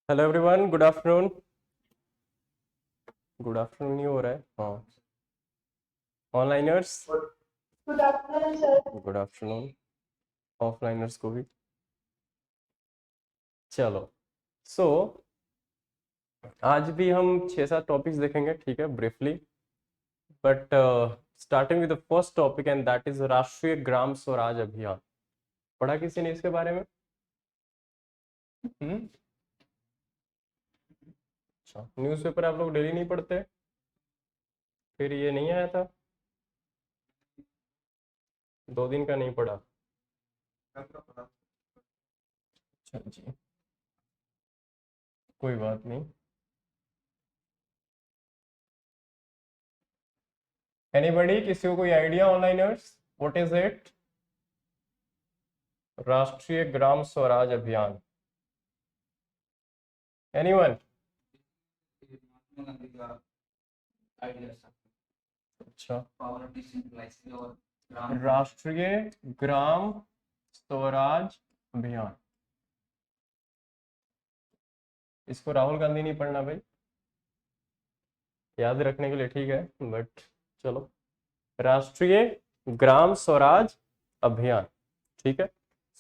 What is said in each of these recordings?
Hello everyone, good afternoon. Good afternoon ही हो रहा है। हाँ, onliners good afternoon sir. Good afternoon, offliners को भी। चलो, सो आज भी हम 6-7 टॉपिक्स देखेंगे, ठीक है, briefly. But starting with the first topic and that is राष्ट्रीय ग्राम स्वराज अभियान। पढ़ा किसी ने इसके बारे में? अच्छा, न्यूज़पेपर आप लोग डेली नहीं पढ़ते? फिर ये नहीं आया था? 2 दिन का नहीं पढ़ा? अच्छा जी, कोई बात नहीं। एनीबडी, किसी को कोई आइडिया ऑनलाइनर्स, व्हाट इज इट? राष्ट्रीय ग्राम स्वराज अभियान। एनीवन? अच्छा, राष्ट्रीय ग्राम स्वराज अभियान, इसको राहुल गांधी नहीं पढ़ना भाई, याद रखने के लिए ठीक है, बट चलो। राष्ट्रीय ग्राम स्वराज अभियान, ठीक है।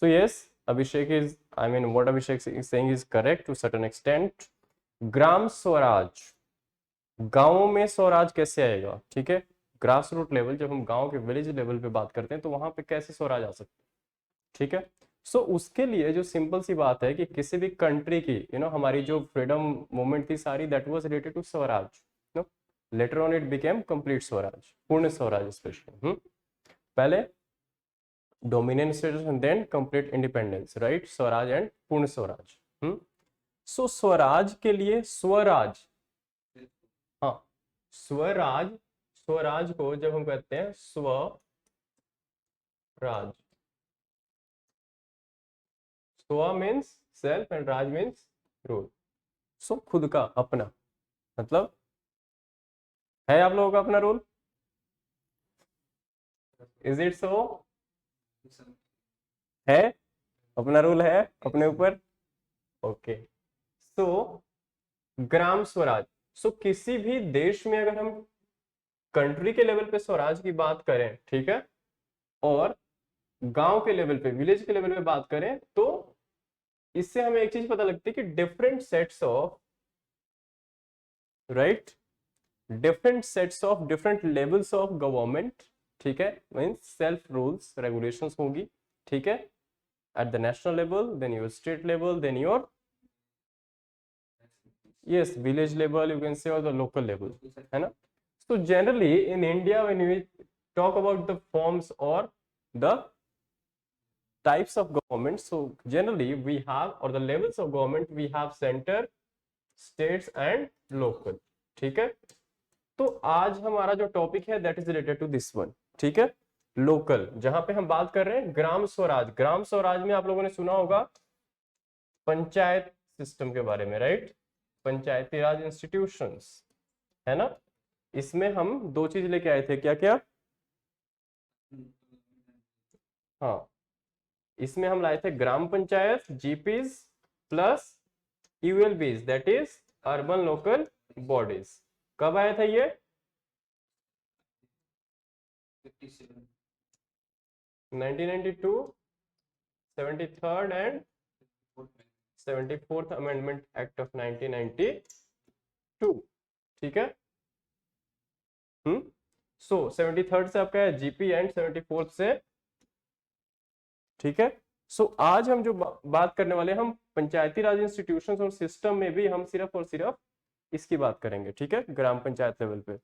So yes, Abhishek is, I mean what Abhishek is saying is correct to certain extent. Gram Swaraj, गांवों में स्वराज कैसे आएगा, ठीक है। ग्रास रूट लेवल, जब हम गांव के विलेज लेवल पे बात करते हैं तो वहां पे कैसे स्वराज आ सकते हैं, ठीक है। सो उसके लिए जो सिंपल सी बात है कि किसी भी कंट्री की हमारी जो फ्रीडम मूवमेंट थी सारी, that was related to Swaraj. No, later on it became complete Swaraj, Purna Swaraj specially. पहले dominion status and then complete independence, right, Swaraj and Purna Swaraj. सो स्वराज के लिए स्वराज, हाँ, स्वराज, स्वराज को जब हम कहते हैं swaraj, swa means self and raj means rule. So खुद का अपना, मतलब है आप लोगों का अपना रूल? Is it so? है, अपना रूल है अपने ऊपर। ओके, सो ग्राम स्वराज। सो किसी भी देश में अगर हम कंट्री के लेवल पे स्वराज की बात करें, ठीक है, और गांव के लेवल पे, विलेज के लेवल पे बात करें, तो इससे हमें एक चीज पता लगती है कि different sets of, right, different sets of different levels of government, ठीक है, मींस सेल्फ रूल्स रेगुलेशंस होगी, ठीक है, at the national level, then your state level, then your, yes, village level you can say, or the local level, है ना। So generally in India when we talk about the forms or the types of government, so generally we have, or the levels of government we have, center, states and local, ठीक है। तो आज हमारा जो topic है that is related to this one, ठीक है, local, जहां पे हम बात कर रहे हैं ग्राम स्वराज। ग्राम स्वराज में आप लोगों ने सुना होगा पंचायत सिस्टम के बारे में, राइट, पंचायती राज इंस्टीट्यूशंस, है ना। इसमें हम दो चीज लेके आए थे, क्या क्या? हाँ, इसमें हम लाए थे gram panchayat, GPs plus ULBs, that is urban local bodies. कब आया था ये? 1992, 73rd and 74th amendment act of 1992, ठीक है। सो 73rd से आपका है जीपी एंड 74th से, ठीक है। सो आज हम जो बात करने वाले हैं, हम पंचायती राज इंस्टीट्यूशंस और सिस्टम में भी हम सिर्फ और सिर्फ इसकी बात करेंगे, ठीक है, ग्राम पंचायत लेवल पे,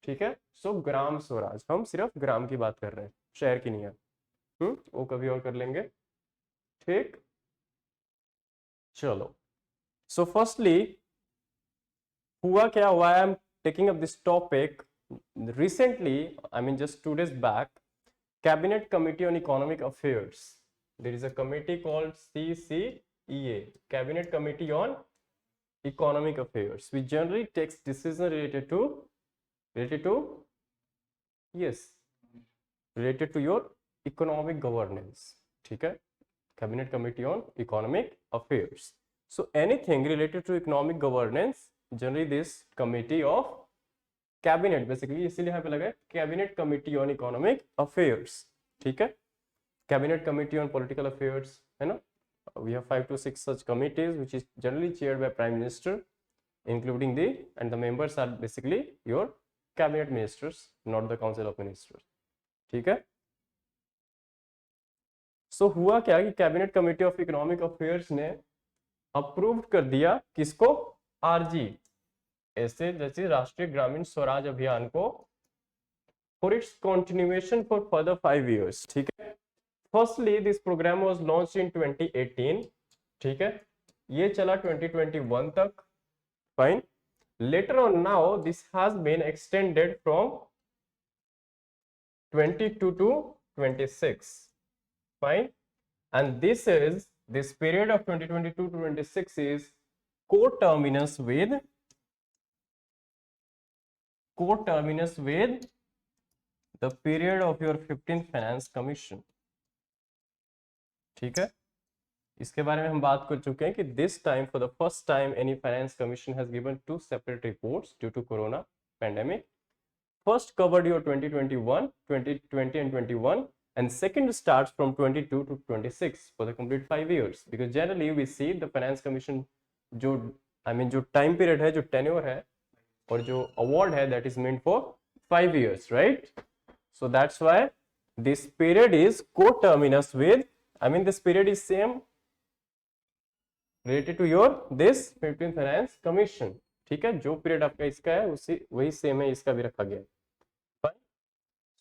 ठीक है। सो ग्राम स्वराज, हम सिर्फ ग्राम की बात कर रहे हैं, शहर की नहीं है। वो कभी और कर लेंगे, ठीक। चलो, सो फर्स्टली हुआ क्या हुआ, I am taking up this topic recently, I mean just 2 days back, Cabinet Committee on Economic Affairs. There is a committee called CCEA, Cabinet Committee on Economic Affairs, which generally takes decision related to yes, related to your economic governance, ठीक है, Cabinet Committee on Economic Affairs. So anything related to economic governance, generally this committee of cabinet, basically इसीलिए यहाँ पे लगा है cabinet committee on economic affairs, ठीक है, cabinet committee on political affairs, है ना. We have 5 to 6 such committees which is generally chaired by prime minister, including and the members are basically your cabinet ministers, not the council of ministers, ठीक है. सो हुआ क्या कि cabinet committee of economic affairs ने approve कर दिया किसको, RG, ऐसे जैसे राष्ट्रीय ग्रामीण स्वराज अभियान को, for its continuation for further 5 years, ठीक है. Firstly this program was launched in 2018, ठीक है, ये चला 2021 तक, fine. Later on now this has been extended from 22 to 26, fine. And this period of 2022 to 26 is co-terminus with the period of your 15th finance commission, ठीक है. इसके बारे में हम बात कर चुके हैं कि this time for the first time any finance commission has given 2 separate reports due to corona pandemic. First covered your 2021, 2020 and 21, and second starts from 22 to 26 for the complete 5 years, because generally we see the finance commission जो जो time period है, जो tenure है और जो award है, that is meant for 5 years, right? So that's why this period is co-terminus with, this period is same related to your this 15th finance commission, ठीक है. जो period आपका इसका है उसी वही same है, इसका भी रखा गया है.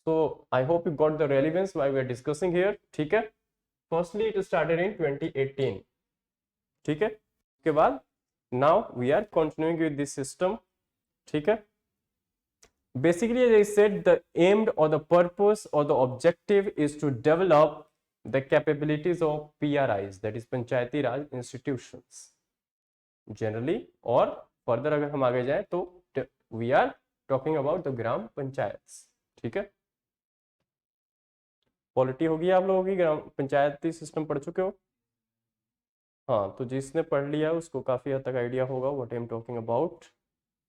So I hope you got the relevance why we are discussing here, ठीक है. Firstly it started in 2018, ठीक है. उसके बाद now we are continuing with this system, ठीक है. Basically as I said, the aim or the purpose or the objective is to develop the capabilities of PRIs, that is Panchayati Raj institutions generally, और further अगर हम आगे जाएं तो we are talking about the ग्राम पंचायत, ठीक है. Polity होगी आप लोगों की, ग्राम पंचायती सिस्टम पढ़ चुके हो, हाँ. तो जिसने पढ़ लिया उसको काफी हद तक आइडिया होगा what I am talking about.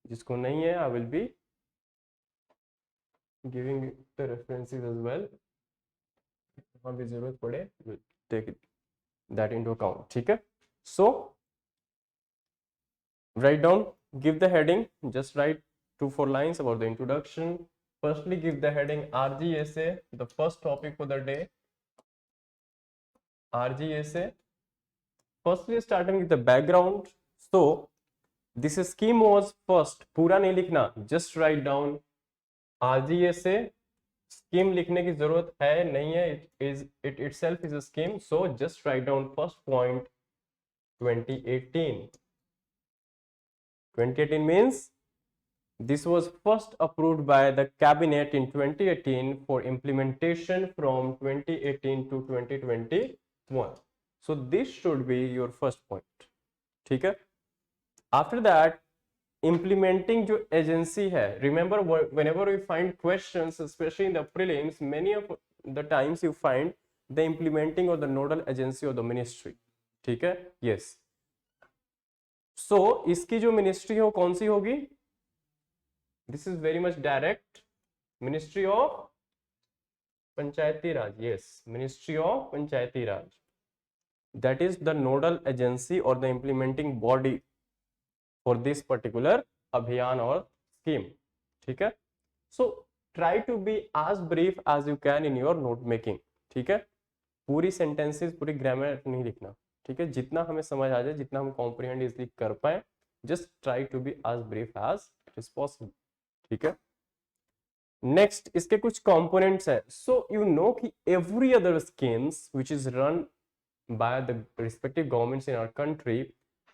जिसको नहीं है I will be giving the references as well, वहां भी जरूरत पड़े टेक दैट इनटू अकाउंट, ठीक है. So write down, give the heading, just write 2-4 lines about the introduction. Firstly, give the heading RGSA, the first topic for the day. RGSA. Firstly, starting with the background. So, this scheme was first, पूरा नहीं लिखना, just write down RGSA. Scheme लिखने की जरूरत है नहीं है, it itself is a scheme. So, just write down first point 2018. 2018 means this was first approved by the cabinet in 2018 for implementation from 2018 to 2021. So this should be your first point, ठीक है. After that, implementing जो agency है, remember whenever we find questions, especially in the prelims, many of the times you find the implementing or the nodal agency or the ministry, ठीक है. Yes. So इसकी जो ministry है वो कौन सी होगी? This is very much direct, Ministry of Panchayati Raj. Yes, Ministry of Panchayati Raj. That is the nodal agency or the implementing body for this particular abhiyan or scheme, ठीक है. So try to be as brief as you can in your note making, ठीक है. पूरी sentences, पूरी grammar नहीं लिखना, ठीक है. जितना हमें समझ आ जाए, जितना हम comprehend easily कर पाए, just try to be as brief as it is possible, ठीक है. नेक्स्ट इसके कुछ कंपोनेंट्स हैं. सो यू नो कि every other schemes which is run by the respective governments in our country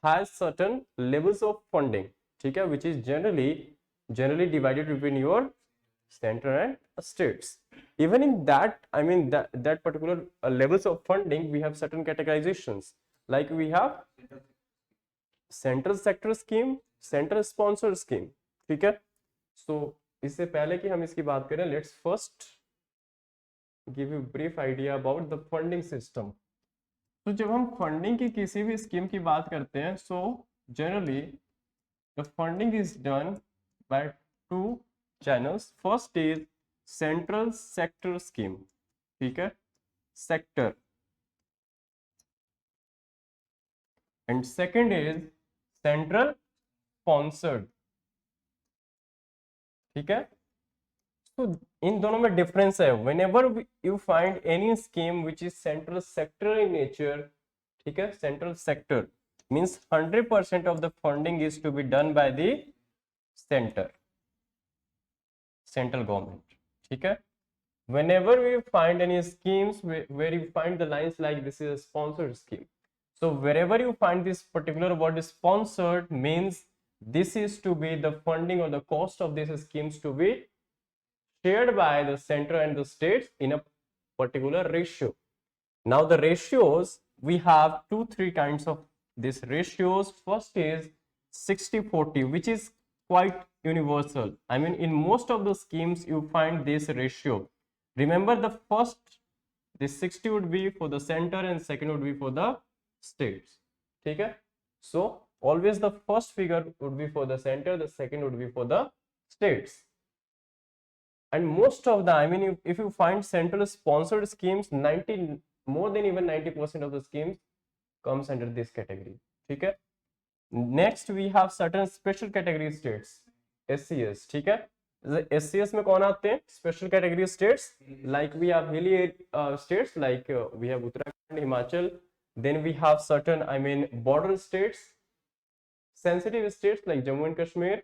has certain levels of funding, ठीक है, which is generally divided between your center and states. Even in that, that particular levels of funding, we have certain categorizations, like we have central sector scheme, central sponsor scheme, ठीक है. So इससे पहले कि हम इसकी बात करें, let's first give you brief idea about the funding system. तो जब हम फंडिंग की किसी भी स्कीम की बात करते हैं, so generally the funding is done by two channels. First is central sector scheme, ठीक है, sector, and second is central sponsored, ठीक है. तो इन दोनों में डिफरेंस है. Whenever you find any scheme which is central sector in nature, ठीक है, central sector means 100% of the funding is to be done by the centre, central government, ठीक है. Whenever we find any schemes where you find the lines like this is a sponsored scheme, so wherever you find this particular word sponsored means this is to be the funding or the cost of these schemes to be shared by the center and the states in a particular ratio. Now the ratios, we have three kinds of these ratios. First is 60-40, which is quite universal. I mean, in most of the schemes you find this ratio. Remember, the first, this 60 would be for the center and second would be for the states, ठीक है. So always the first figure would be for the center, the second would be for the states. And most of the, I mean, if you find central sponsored schemes, 90, more than even 90% of the schemes comes under this category, ठीक है. Next we have certain special category states, SCS, ठीक है. SCS में कौन आते हैं? Special category states, like we have hilly states like we have Uttarakhand, Himachal. Then we have certain, I mean, border states, sensitive states like Jammu and Kashmir,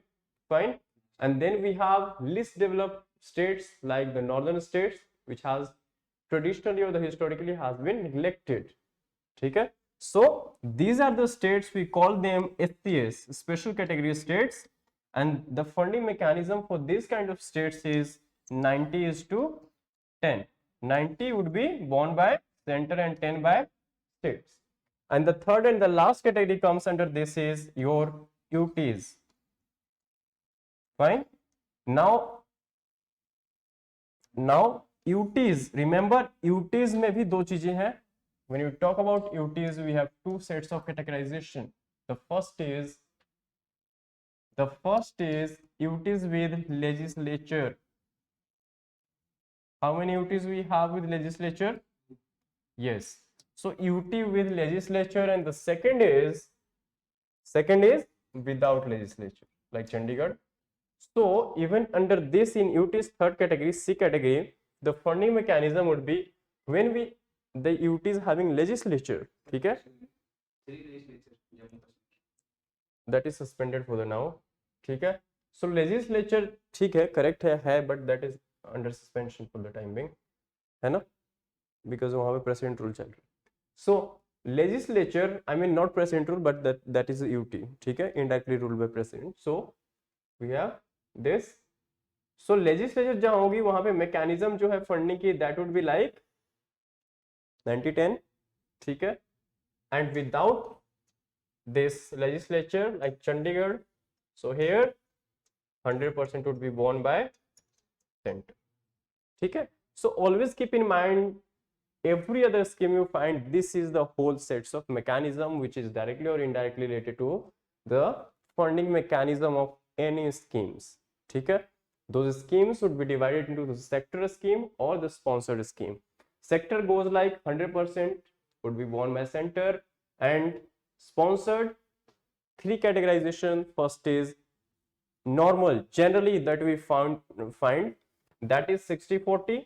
fine. And then we have least developed states like the northern states which has traditionally or the historically has been neglected, ठीक है. So these are the states, we call them SCS, special category states. And the funding mechanism for this kind of states is 90:10. 90 would be borne by center and 10 by states. And the third and the last category comes under this is your UTs. Fine. Now UTs, remember UTs में भी दो चीजें हैं. When you talk about UTs, we have two sets of categorization. The first is UTs with legislature. How many UTs we have with legislature? Yes. So UT with legislature, and the second is without legislature, like Chandigarh. So even under this, in UT's third category, C category, the funding mechanism would be when the UT is having legislature, ठीक है, that is suspended for the now, ठीक है. So legislature, ठीक है, correct है, but that is under suspension for the time being, है ना, because वहाँ पे president rule चल रहा है. So legislature, I mean not president rule, but that is UT, ठीक है, indirectly ruled by president. So we have this. So legislature जहाँ होगी वहाँ पे mechanism जो है funding की, that would be like 90-10, ठीक है. And without this legislature like Chandigarh, so here 100% would be borne by center, ठीक है. So always keep in mind, every other scheme you find, this is the whole sets of mechanism which is directly or indirectly related to the funding mechanism of any schemes, ठीक है. Those schemes would be divided into the sector scheme or the sponsored scheme. Sector goes like 100% would be borne by center, and sponsored, three categorization. First is normal, generally that we find that is 60-40.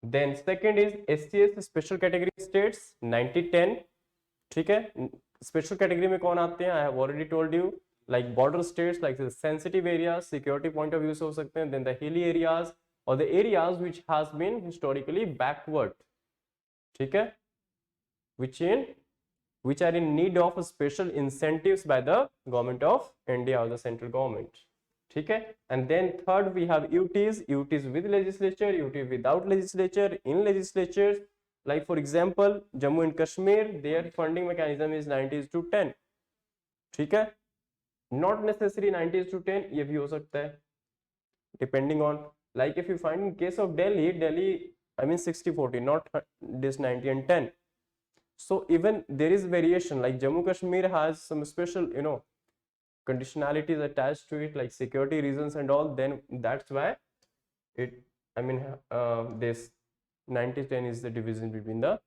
Then second is SCS, special category states, 90-10, ठीक है. Special category में कौन आते हैं? I have already told you, like border states, like sensitive areas, security point of view से हो सकते हैं. देन द हिली एरियाज और the areas which has been historically backward, ठीक है, which are in need of special incentives by the government of India or the central government, ठीक है. And then third we have UTs with legislature, UT without legislature. In legislatures, like for example Jammu and Kashmir, their funding mechanism is 90:10, ठीक है. Not necessary 90:10, ये भी हो सकता है, depending on, like if you find in case of Delhi, I mean 60-40, not this 90 and 10. So even there is variation, like Jammu Kashmir has some special, conditionalities attached to it, like security reasons and all. Then that's why it, I mean, this 90-10 is the division between the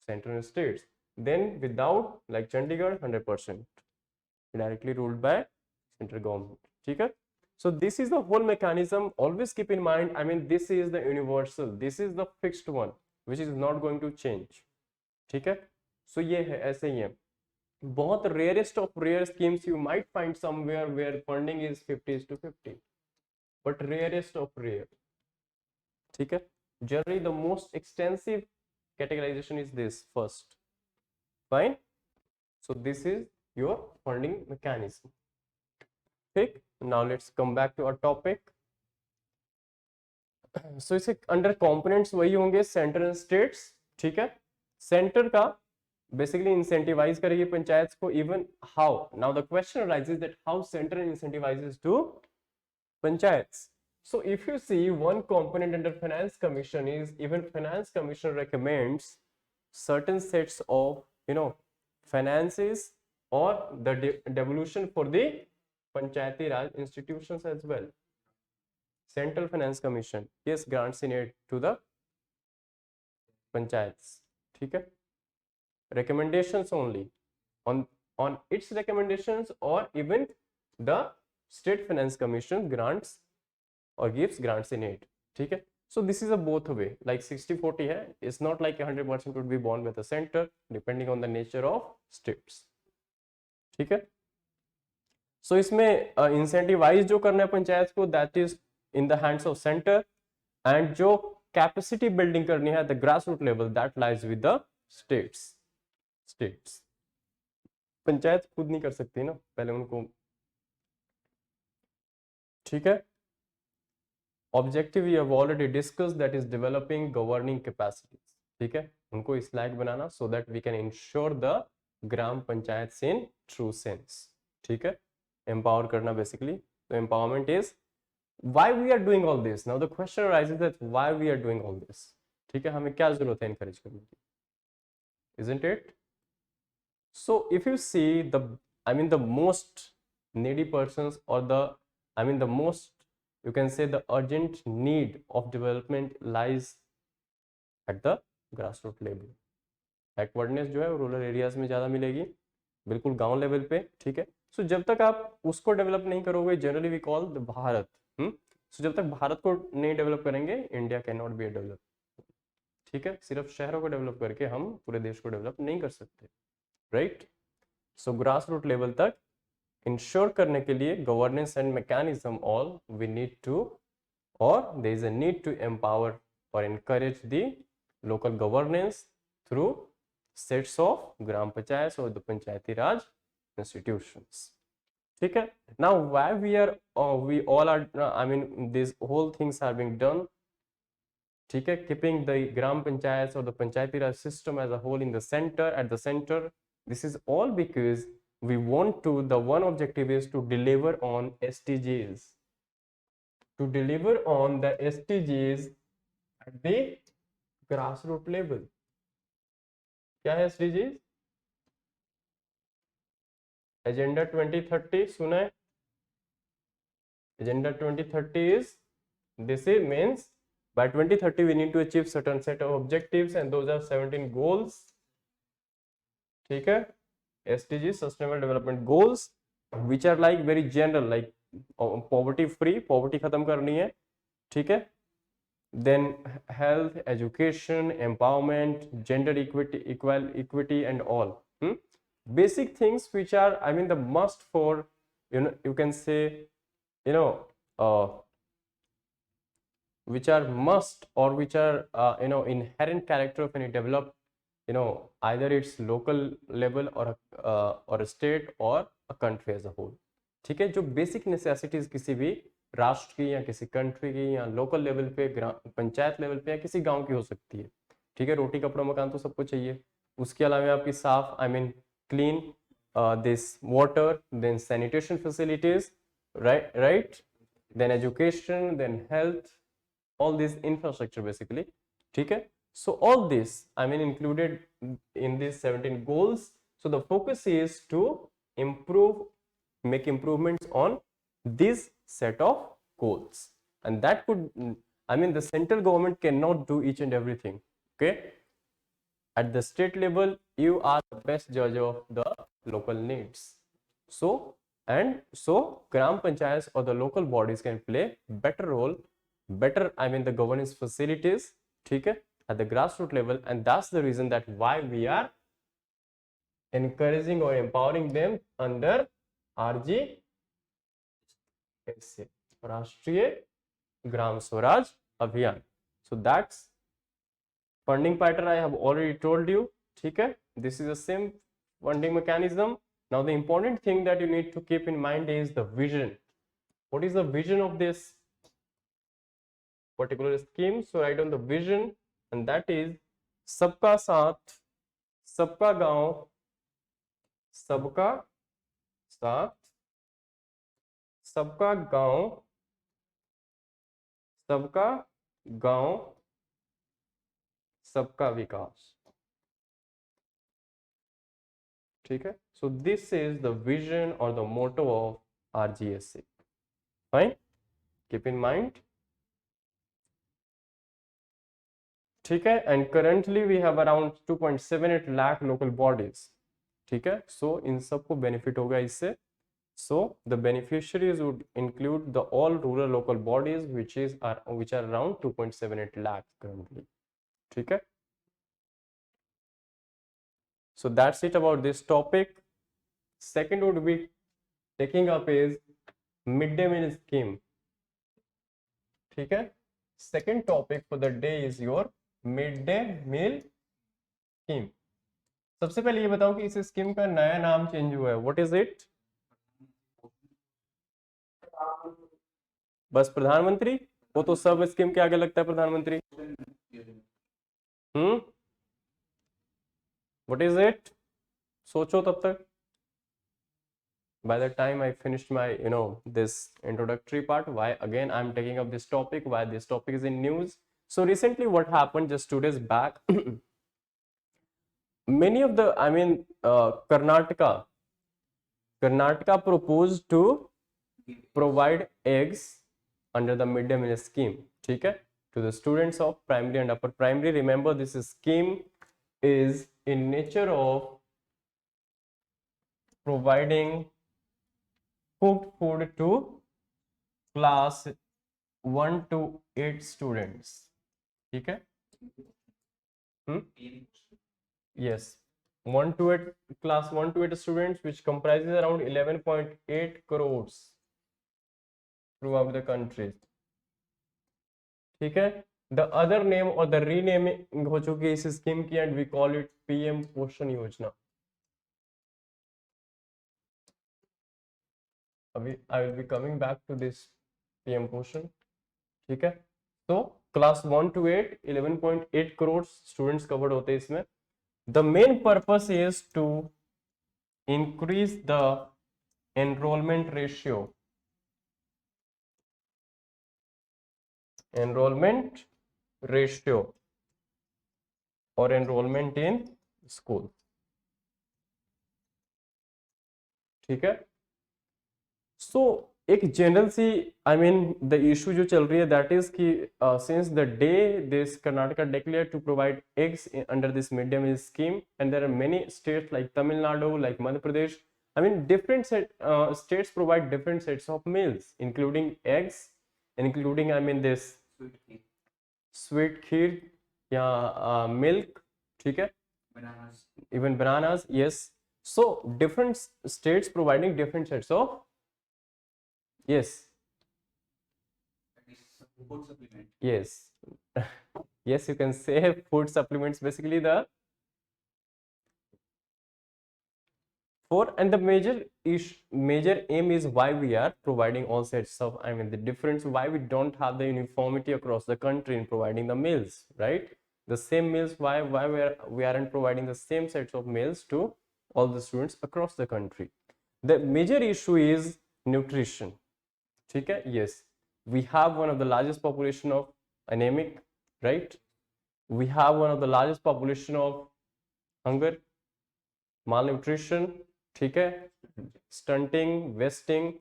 center and states. Then without, like Chandigarh, 100% directly ruled by central government. ठीक है? So this is the whole mechanism. Always keep in mind, I mean, this is the universal, this is the fixed one, which is not going to change. ठीक है? So ये है, ऐसे ही है. बहुत rarest of rare schemes you might find somewhere where funding is 50:50, but rarest of rare. ठीक है? Generally the most extensive categorization is this first. Fine. So this is your funding mechanism. ठीक. Now let's come back to our topic. So इसे under components वही होंगे, centre and states. ठीक है? Centre का basically incentivise करेगी पंचायत को. Even how, now the question arises that how centre incentivises to panchayats. So if you see one component under finance commission is, even finance commission recommends certain sets of finances or the devolution for the panchayati raj institutions as well. Central finance commission, yes, grants in aid to the panchayats. ठीक है? Recommendations only, on its recommendations, or even the state finance commission grants or gives grants in aid. ठीक है? So this is a both way, like 60-40 है. It's not like 100% would be borne by the center, depending on the nature of states. ठीक है? So इसमें incentivize जो करना है पंचायत को, that is in the hands of center, and जो capacity building करनी है at the grassroots level, that lies with the states. Panchayat खुद नहीं कर सकती ना, पहले उनको. ठीक है? Objective you have already discuss, that is developing governing capacities. ठीक है? उनको इस लायक बनाना, so that we can ensure the gram panchayat in true sense. ठीक है? एम्पावर करना बेसिकली. तो empowerment is why we are doing all this. Now the question arises that why we are doing all this. ठीक है? हमें क्या जरूरत है एनकरेज करने की, isn't it? So if you see the, I mean, the most needy persons, or the, I mean, the most, you can say, the urgent need of development lies at the grassroots level. Backwardness जो है rural areas में ज़्यादा मिलेगी, बिल्कुल गांव level पे. ठीक है? सो जब तक आप उसको डेवलप नहीं करोगे, generally we call the Bharat. सो जब तक भारत को नहीं डेवलप करेंगे, India can not be a develop. ठीक है? सिर्फ शहरों को डेवलप करके हम पूरे देश को डेवलप नहीं कर सकते. Right? So grass root level तक इंश्योर करने के लिए governance and mechanism all we need to, और there is a need to empower और encourage the local governance through sets of gram panchayat और द पंचायती राज इंस्टीट्यूशंस. ठीक है? Now why we all are, I mean, this whole things are being done. ठीक है? Keeping the gram panchayat और the panchayati raj system as a whole in the centre, at the centre. This is all because we want to, the one objective is to deliver on SDGs. To deliver on the SDGs at the grassroots level. क्या है SDGs? Agenda 2030 सुना है? Agenda 2030 is, this is means by 2030 we need to achieve certain set of objectives, and those are 17 goals. ठीक है? SDG, Sustainable Development Goals, which are like very general, like poverty free, poverty खत्म करनी है. ठीक है? Then health, education, empowerment, gender equity and all. Basic things which are, I mean, the must for, you can say, which are must, or which are inherent character of any developed, either it's local level or a state or a country as a whole. ठीक है? जो basic necessities किसी भी राष्ट्र की या किसी country की या लोकल लेवल पे, पंचायत लेवल पे या किसी गांव की हो सकती है. ठीक है? रोटी कपड़ा मकान तो सबको चाहिए. उसके अलावा आपकी साफ, I mean clean, this water, then sanitation facilities, right, then education, then health, all this infrastructure basically. ठीक है? So all this I mean included in these 17 goals. So the focus is to make improvements on this set of goals, and that could I mean the central government cannot do each and everything. Okay, at the state level you are the best judge of the local needs. So gram panchayats or the local bodies can play better role, better I mean the governance facilities, ठीक है, at the grassroots level, and that's the reason that why we are encouraging or empowering them under RGSA, राष्ट्रीय Gram Swaraj Abhiyan. So that's funding pattern I have already told you. ठीक है, this is the same funding mechanism. Now the important thing that you need to keep in mind is the vision. What is the vision of this particular scheme? So write down the vision, and that is सबका साथ, सबका गांव, सबका साथ, सबका गांव, सबका गांव, सबका विकास. ठीक है, so this is the vision or the motto of RGSA. Fine, keep in mind. ठीक है, and currently we have around 2.78 lakh local bodies. ठीक है, so इन सबको benefit होगा इससे. So the beneficiaries would include the all rural local bodies which are around 2.78 lakh currently. ठीक है, so that's it about this topic. Second would be taking up is midday meal scheme. ठीक है, second topic for the day is your midday meal scheme. सबसे पहले ये बताओ कि इस स्कीम का नया नाम चेंज हुआ है. What is it? बस प्रधानमंत्री, वो तो सब स्कीम के आगे लगता है प्रधानमंत्री. What is it? सोचो तब तक. By the time I finished my this introductory part, why again I'm taking up this topic, why this topic is in news. So recently what happened just 2 days back, many of the Karnataka proposed to provide eggs under the midday meal scheme, ठीक है, to the students of primary and upper primary. Remember, this scheme is in nature of providing cooked food to class 1 to 8 students. ठीक है, yes, 1 to 8 class 1 to 8 students, which comprises around 11.8 crores throughout the country. ठीक है, the other name or the renaming हो चुकी है इस scheme की, and we call it PM पोषण योजना. अभी I will be coming back to this PM पोषण. ठीक है, तो class 1 to 8 11.8 crore students covered होते हैं इसमें. The main purpose is to increase the enrollment ratio. Enrollment ratio or enrollment in school. ठीक है, so एक जनरल सी द इशू जो चल रही है, दैट इज कि since the day this Karnataka declare to provide eggs under this mid day meal scheme, and there are many states like Tamil Nadu, like Madhya Pradesh, different states provide different sets of meals including eggs, including this sweet kheer या milk, ठीक है, even bananas, yes. So different states providing different sets of, yes, food supplement. yes. Yes, you can say food supplements, basically the for, and the major aim is why we are providing all sets of the difference, why we don't have the uniformity across the country in providing the meals, right? The same meals, why we aren't providing the same sets of meals to all the students across the country. The major issue is nutrition. Okay, yes, we have one of the largest population of anemic, right? we have one of the largest population of hunger, malnutrition, ठीक है, stunting, wasting,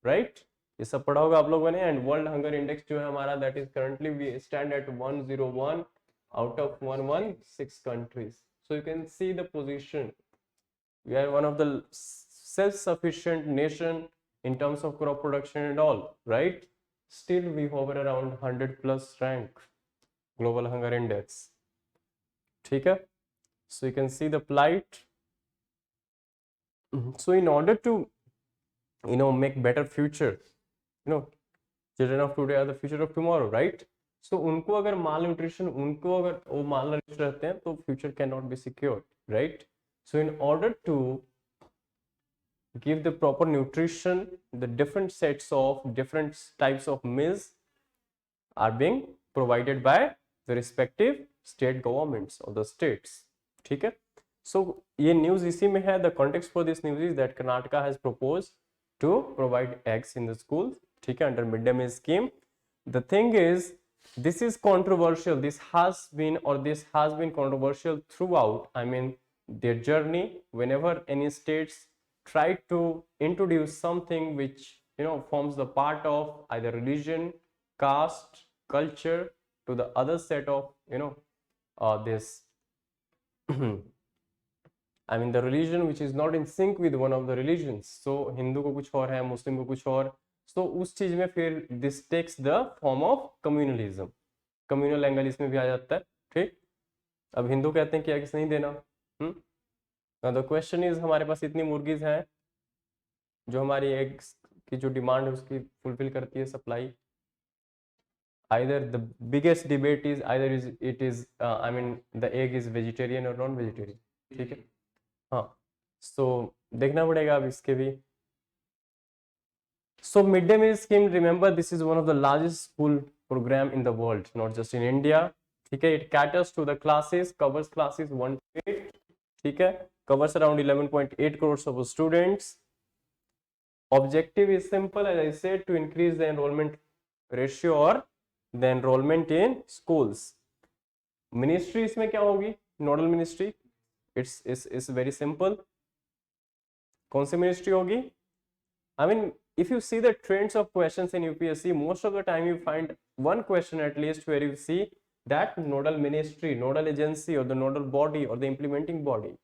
right? ये सब पढ़ा होगा आप लोगों ने. And world hunger index जो है हमारा, that is currently we stand at 101 out of 116 countries. So you can see the position. We are one of the self-sufficient nation in terms of crop production and all, right? Still we hover around 100 plus rank global hunger index. ठीक है? So you can see the plight. So in order to make better future, children of today are the future of tomorrow, right? So उनको अगर malnutrition, उनको अगर वो malnourished रहते हैं तो future cannot be secured, right? So in order to give the proper nutrition, the different sets of different types of meals are being provided by the respective state governments of the states. ठीक है? So ये news इसी में है. The context for this news is that Karnataka has proposed to provide eggs in the schools, ठीक है, under midday meal scheme. The thing is, this is controversial. This has been controversial throughout. I mean, their journey. Whenever any states try to introduce something which forms the part of either religion, caste, culture to the other set of this I mean the religion which is not in sync with one of the religions. So Hindu को कुछ और है, मुस्लिम को कुछ और. So उस चीज में फिर this takes the form of communalism. Communal angle इसमें भी आ जाता है. ठीक, अब हिंदू कहते हैं कि एग्स नहीं देना. Now the question is, हमारे पास इतनी मुर्गीज हैं जो हमारी एग्स की जो डिमांड है उसकी फुलफिल करती है, supply. Either the biggest debate is either it is I mean the egg is vegetarian or non vegetarian. ठीक है, हाँ. So देखना पड़ेगा अब इसके भी. So midday meal scheme, remember this is one of the largest school program in the world, not just in India. ठीक है, it caters to the classes, covers classes 1 to 8. ठीक है, covers around 11.8 crores of students. Objective is simple, as I said, to increase the enrollment ratio or the enrollment in schools. Ministry इसमें क्या होगी? Nodal ministry. It's very simple. कौन सी ministry होगी? I mean, if you see the trends of questions in UPSC, most of the time you find one question at least where you see that nodal ministry, nodal agency, or the nodal body, or the implementing body,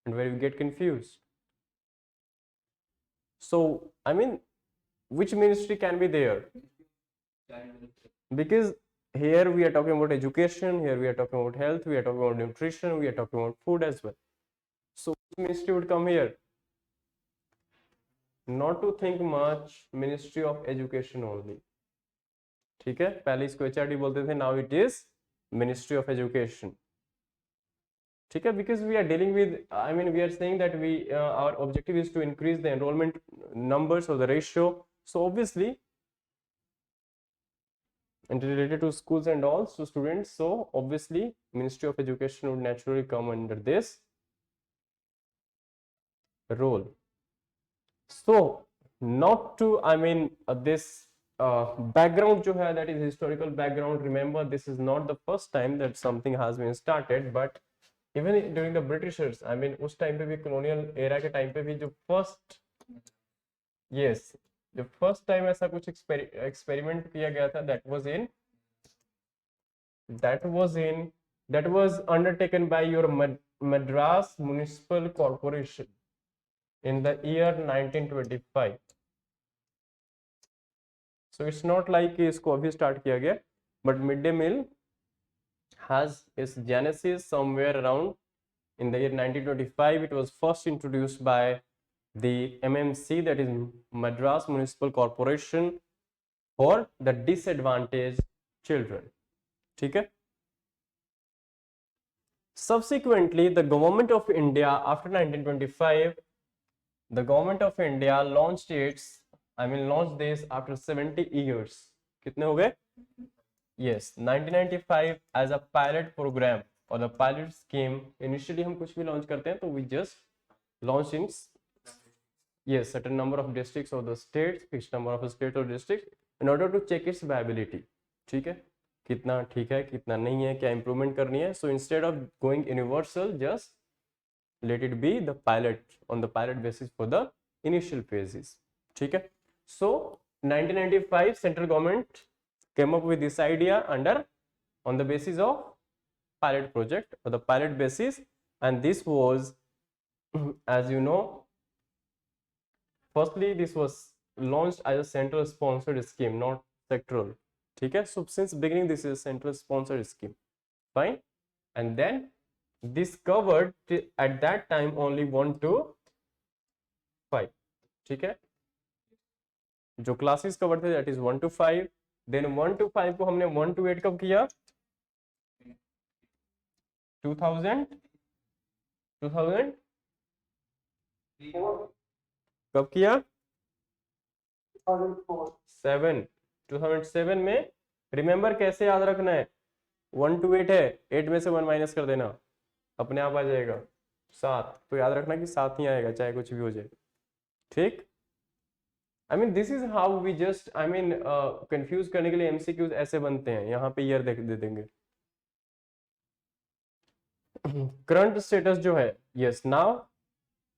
and where you get confused. So, I mean, which ministry can be there? Because here we are talking about education, here we are talking about health, we are talking about nutrition, we are talking about food as well. So, which ministry would come here? Not to think much, Ministry of Education only. ठीक है, पहले इसको HRD बोलते थे, now it is Ministry of Education. ठीक है, because we are dealing with, I mean, we are saying that our objective is to increase the enrollment numbers or the ratio. So obviously, and related to schools and all, so students. So obviously, Ministry of Education would naturally come under this role. So not to, I mean, this background जो है, that is historical background. Remember, this is not the first time that something has been started, but even during the Britishers, I mean, उस time पे भी colonial era के time पे भी जो first time ऐसा कुछ experiment किया गया था, that was undertaken by your Madras Municipal Corporation in the year 1925. So it's not like इसको अभी start किया गया, but midday meal has its genesis somewhere around in the year 1925. It was first introduced by the MMC, that is Madras Municipal Corporation, for the disadvantaged children. ठीक है. Subsequently, the government of India, after 1925, the government of India launched this after 70 years. कितने हो गए? Yes, 1995 as a pilot program or the pilot scheme. Initially हम कुछ भी launch करते हैं तो we just launch in certain number of districts or the states, fixed number of states or districts, in order to check its viability. ठीक है, कितना ठीक है कितना नहीं है, क्या इंप्रूवमेंट करनी है. So instead of going universal, just let it be the pilot on the pilot basis for the initial phases. ठीक है. So 1995 central government came up with this idea under on the basis of pilot project or the pilot basis, and this was as you know, firstly this was launched as a central sponsored scheme, not sectoral. ठीक है. So since beginning this is a central sponsored scheme, fine. And then this covered at that time only 1 to 5. ठीक है. जो classes cover थे that is 1 to 5. Then 1 to 5 को हमने 1 to 8 कब किया? 2000 कब किया? 7 2007 में. रिमेंबर कैसे याद रखना है? 1 to 8 है, 8 में से 1 माइनस कर देना, अपने आप आ जाएगा 7. तो याद रखना कि 7 ही आएगा चाहे कुछ भी हो जाए. ठीक. I mean this is how we just I mean confuse करने के लिए एमसीक्यूज ऐसे बनते हैं. यहाँ पे ईयर दे देंगे. करंट स्टेटस जो है, yes now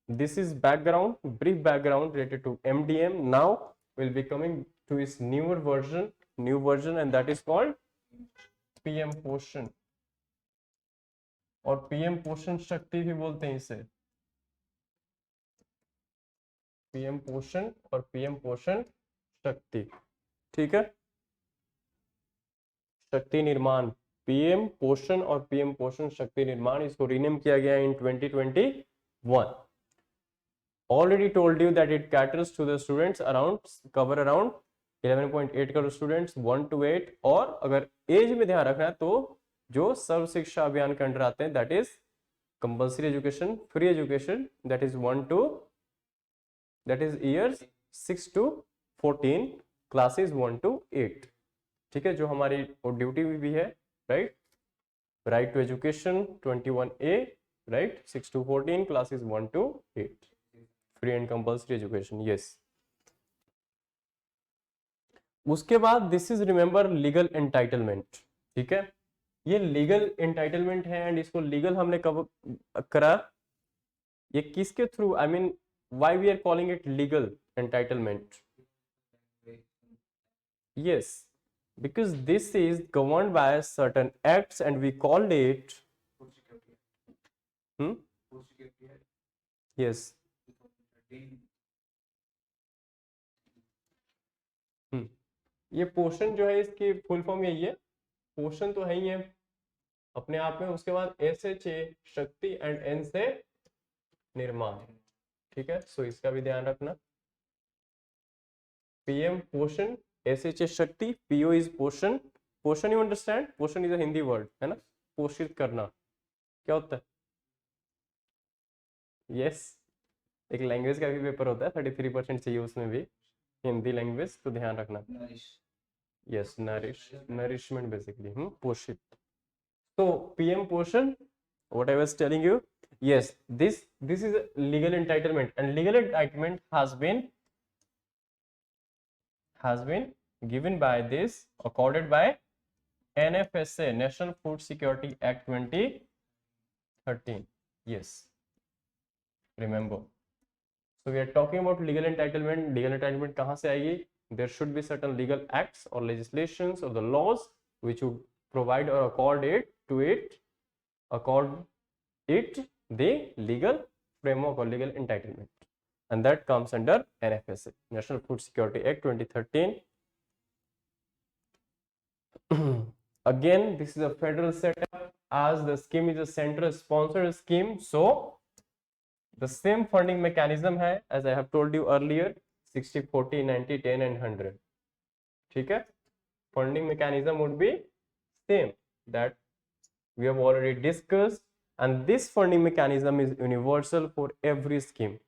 this is background, brief background related to MDM. Now we'll be coming to its new version, and that is called PM पोषण. और PM पोषण शक्ति भी बोलते हैं इसे. PM पोषण और PM पोषण शक्ति. ठीक है. शक्ति निर्माण, PM पोषण और PM पोषण शक्ति निर्माण, इसको रीनेम किया गया इन 2021. Already told you that it caters to the students cover around 11.8 crore students 1 to 8. और अगर एज में ध्यान रखना है तो जो सर्व शिक्षा अभियान के अंडर आते हैं that is compulsory education, free education, that is years 6 to 14, classes 1 to 8. ठीक है. जो हमारी ड्यूटी भी है, right to education 21A, right 6 to 14, classes 1 to 8, free and compulsory education. Yes. उसके बाद this is remember legal entitlement. ठीक है. ये लीगल एंटाइटलमेंट है एंड इसको लीगल हमने कब करा? ये किसके through? I mean why we are calling it legal entitlement? Yes, because this is governed by certain acts and we called it yes. ये पोषण जो है इसकी फुल फॉर्म यही है. पोषण तो है ही है अपने आप में. उसके बाद SHA शक्ति एंड N से निर्माण. ठीक है. सो इसका भी ध्यान रखना. PM पोषण, SHA शक्ति, PO इज पोषण. पोषण यू अंडरस्टैंड? पोषण इज अ हिंदी वर्ड है ना. पोषित करना क्या होता है? यस. एक लैंग्वेज का भी पेपर होता है, 33% चाहिए उसमें भी हिंदी लैंग्वेज, तो ध्यान रखना. Yes, nourishment basically. पोषित. तो PM पोषण, what I was telling you, yes, this is a legal entitlement, and legal entitlement has been given by this, accorded by NFSA, National Food Security Act 2013. Yes, remember. So we are talking about legal entitlement. Legal entitlement कहाँ से आएगी? There should be certain legal acts or legislations or the laws which would provide or accord it the legal framework or legal entitlement, and that comes under NFSA, National Food Security Act 2013. Again, this is a federal setup as the scheme is a central sponsored scheme. So the same funding mechanism है as I have told you earlier, 60, 40, 90, 10 and 100. ठीक है. Funding mechanism would be same that we have already discussed, and this funding mechanism is universal for every scheme.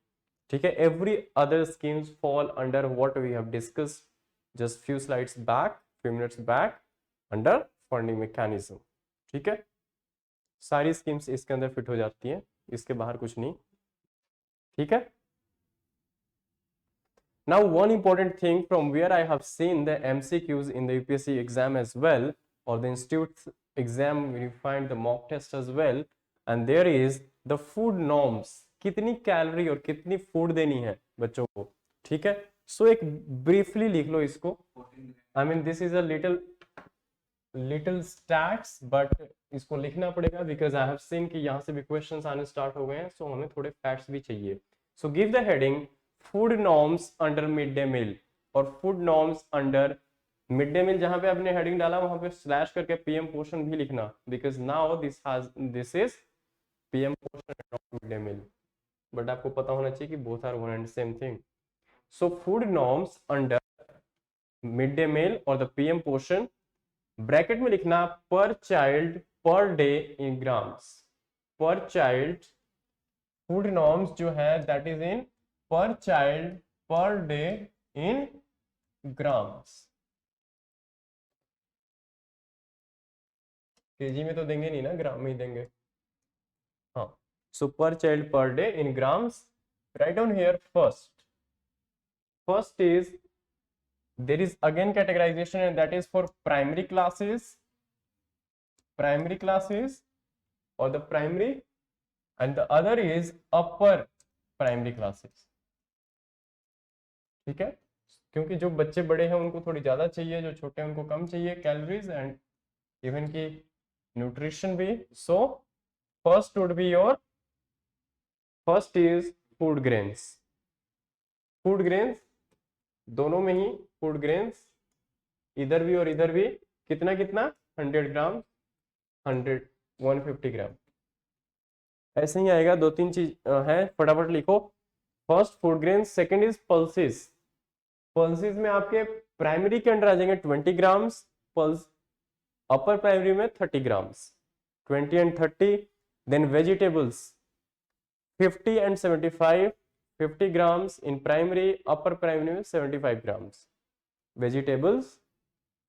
ठीक है. Every other schemes fall under what we have discussed just few minutes back under funding mechanism. ठीक है. सारी schemes इसके अंदर fit हो जाती हैं, इसके बाहर कुछ नहीं. ठीक है. Now one important thing from where I have seen the MCQs in the UPSC exam as well, or the institute exam you find the mock test as well, and there is the food norms, कितनी calorie और कितनी food देनी है बच्चों को, ठीक है। सो एक ब्रीफली लिख लो इसको, आई mean this is a little stats, but इसको लिखना पड़ेगा बिकॉज आई हैव सीन कि यहाँ से भी क्वेश्चंस आने स्टार्ट हो गए हैं, सो हमें थोड़े फैक्ट्स भी चाहिए। So give the heading food norms under mid day meal, और food norms under mid day meal जहां पे आपने हेडिंग डाला वहां पे स्लैश करके पीएम पोर्शन भी लिखना, because now this is PM Poshan not mid day meal, but आपको पता होना चाहिए कि both are one and same thing. So food norms under mid day meal और द पीएम पोर्शन, ब्रैकेट में लिखना पर child per day in grams, पर चाइल्ड फूड नॉर्म्स जो है दैट इज इन पर child per day in grams. KG में तो देंगे नहीं ना, ग्राम में ही देंगे। हाँ, सो पर child per day in grams, write down here first is there is again categorization and that is for primary classes or the primary, and the other is upper primary classes, ठीक है। क्योंकि जो बच्चे बड़े हैं उनको थोड़ी ज्यादा चाहिए, जो छोटे हैं उनको कम चाहिए कैलोरीज एंड इवन की न्यूट्रिशन भी। So first would be your, first is food grains, food grains दोनों में ही फूड ग्रेन्स, इधर भी और इधर भी कितना कितना 100 ग्राम 100 150 ग्राम ऐसे ही आएगा। दो तीन चीज है, फटाफट लिखो। First food grains, second is pulses, pulses में आपके प्राइमरी के अंडर आ जाएंगे 20 ग्राम्स, पल्स अपर प्राइमरी में 30 grams, 20 and 30। Then vegetables 50 and 75, 50 grams in primary, upper primary में 75 grams, vegetables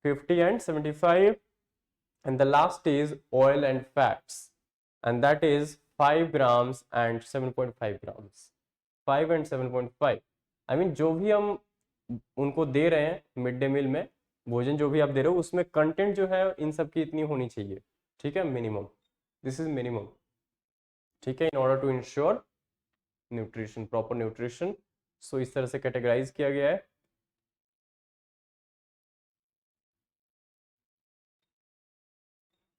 50 and 75, and the last is oil and fats, and that is 5 grams and 7.5 grams, 5 and 7.5। I mean जो भी हम उनको दे रहे हैं mid day मील में, भोजन जो भी आप दे रहे हो उसमें कंटेंट जो है इन सब की इतनी होनी चाहिए, ठीक है, मिनिमम, दिस इज मिनिमम, ठीक है, in order to ensure nutrition, proper nutrition. So इस तरह से कैटेगराइज किया गया है।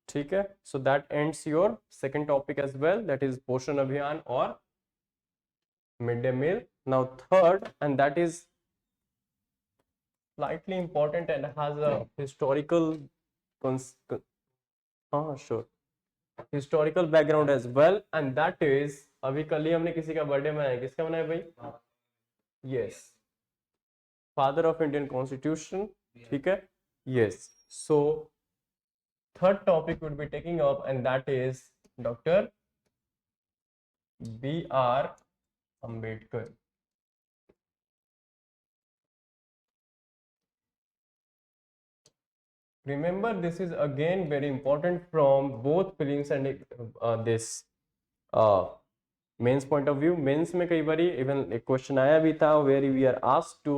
ठीक है, so that ends your second topic as well, that is Poshan Abhiyan और mid day meal. Now third, and that is slightly important and has a historical sure historical background as well, and that is अभी कल ही हमने किसी का birthday मनाया, किसका मनाया भाई? Yes, father of Indian constitution, ठीक है, yes. So third topic would be taking up and that is doctor B.R. Ambedkar। Remember, this is again very important from both prelims and this mains point of view. Mains में कई बार even एक question आया भी था where we are asked to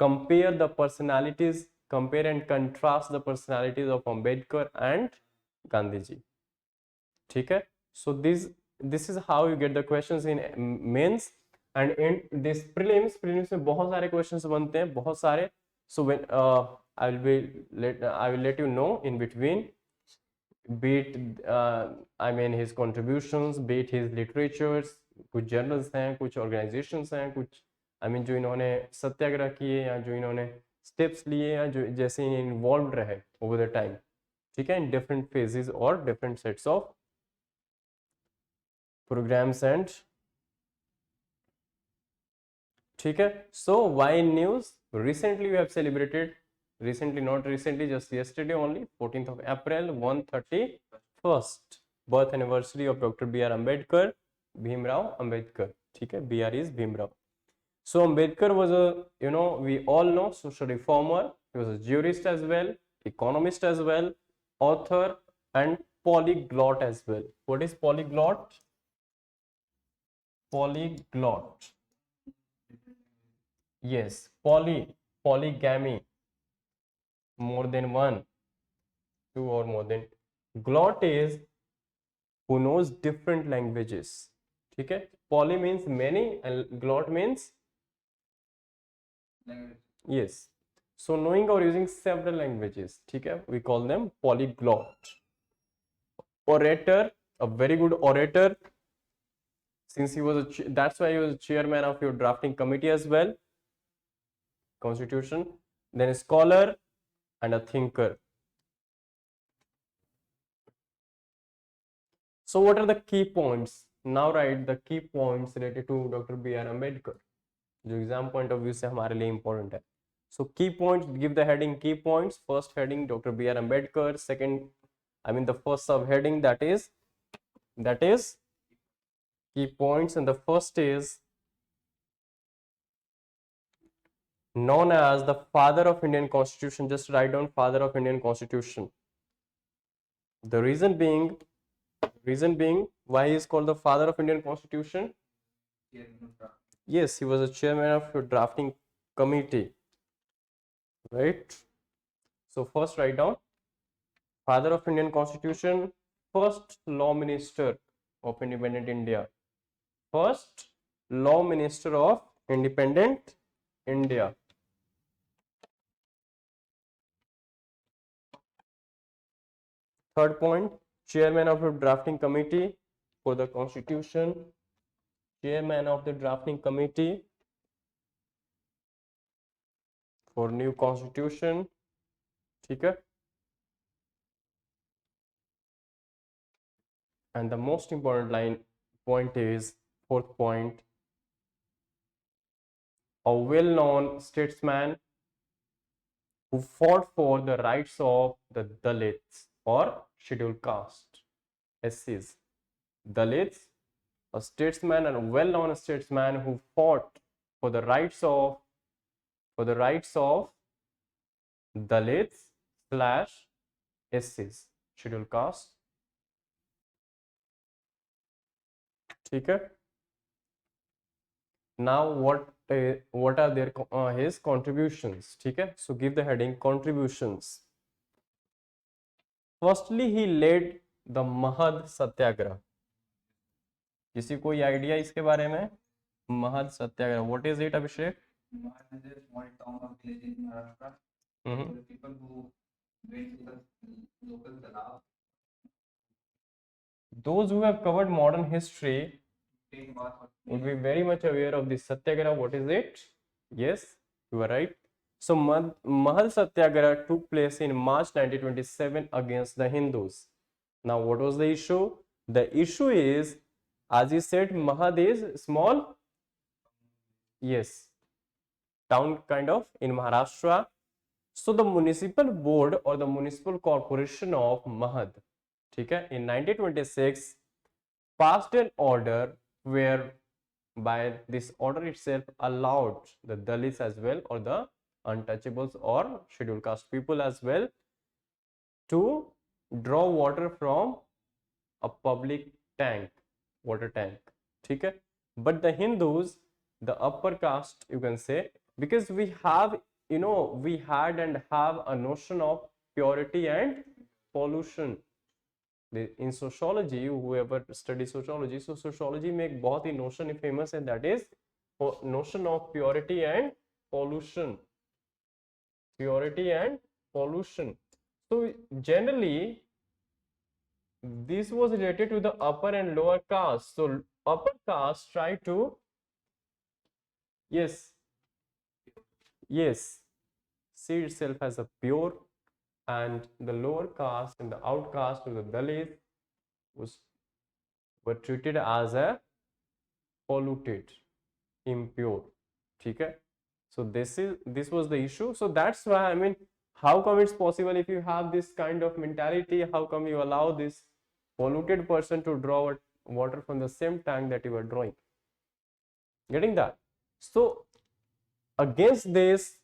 compare the personalities, compare and contrast the personalities of Ambedkar and Gandhi ji, ठीक है। So this is how you get the questions in mains and in this prelims. Prelims में बहुत सारे questions बनते हैं, बहुत सारे। So when I will let you know in between, be it I mean his contributions, be it his literatures, कुछ journals हैं, कुछ ऑर्गेनाइजेशंस हैं, कुछ I mean जो इन्होंने सत्याग्रह किए या जो इन्होंने स्टेप्स लिए या जो जैसे इन्वॉल्व रहे ओवर द टाइम, ठीक है, इन डिफरेंट फेजेस और different sets of programmes and, ठीक है। So why news, recently we have celebrated, recently not recently, just yesterday only, 14th of April, 131st birth anniversary of Dr. B.R. Ambedkar, Bhimrao Ambedkar, ठीक है, B.R. is Bhimrao. So Ambedkar was a, you know, we all know, social reformer, he was a jurist as well, economist as well, author and polyglot as well. What is polyglot? Polyglot, yes, polygamy, more than one, two or more than. Glot is who knows different languages. ठीक है, poly means many and glot means language. yes, so knowing or using several languages, ठीक है, we call them polyglot. Orator, a very good orator, since he was that's why he was chairman of your drafting committee as well, constitution. Then a scholar and a thinker. So what are the key points? Now write the key points related to Dr. B.R. Ambedkar, जो exam point of view से हमारे लिए important है. So key points, give the heading key points. First heading doctor B R Ambedkar. Second, I mean the first sub heading that is key points, and the first is known as the father of Indian Constitution. Just write down father of Indian Constitution. The reason being why he is called the father of Indian Constitution. Yes, he was a chairman of your drafting committee, right? So first write down father of Indian Constitution, first law minister of independent India, first law minister of independent India. Third point, chairman of the drafting committee for the constitution, chairman of the drafting committee for new constitution. ठीक है. And the most important point is fourth point, a well-known statesman who fought for the rights of the Dalits or scheduled caste, SCs. Dalits, a statesman and a well-known statesman who fought for the rights of Dalits / SCs, scheduled caste. ठीक है. Now what are their his contributions? ठीक है. So give the heading contributions. Firstly, he led the महद सत्याग्रह. किसी कोई idea इसके बारे में? Mahad Satyagraha, what is it Abhishek? Mahad is a small town or village in Maharashtra. The people who went to the local talab, Those who have covered modern history take bath or would be very much aware of this satyagraha. What is it? Yes, you are right. So Mahal Satyagraha took place in March 1927 against the Hindus. Now what was the issue? The issue is, as you said, Mahad is small, yes, town kind of in Maharashtra. So the municipal board or the municipal corporation of Mahad, ठीक है, in 1926 passed an order where by this order itself allowed the Dalits as well, or the untouchables or scheduled caste people as well, to draw water from a public tank, water tank. ठीक है. But the Hindus, the upper caste, you can say, because we have, we had and have a notion of purity and pollution. In sociology, whoever studies sociology, so sociology में एक बहुत ही notion famous है, that is notion of purity and pollution. Purity and pollution. So generally this was related to the upper and lower caste. So upper caste try to, yes, see itself as a pure, and the lower caste and the outcast of the Dalit were treated as a polluted, impure. ठीक है. So this was the issue. So that's why, I mean, how come it's possible if you have this kind of mentality, how come you allow this polluted person to draw water from the same tank that you are drawing? Getting that? So against this,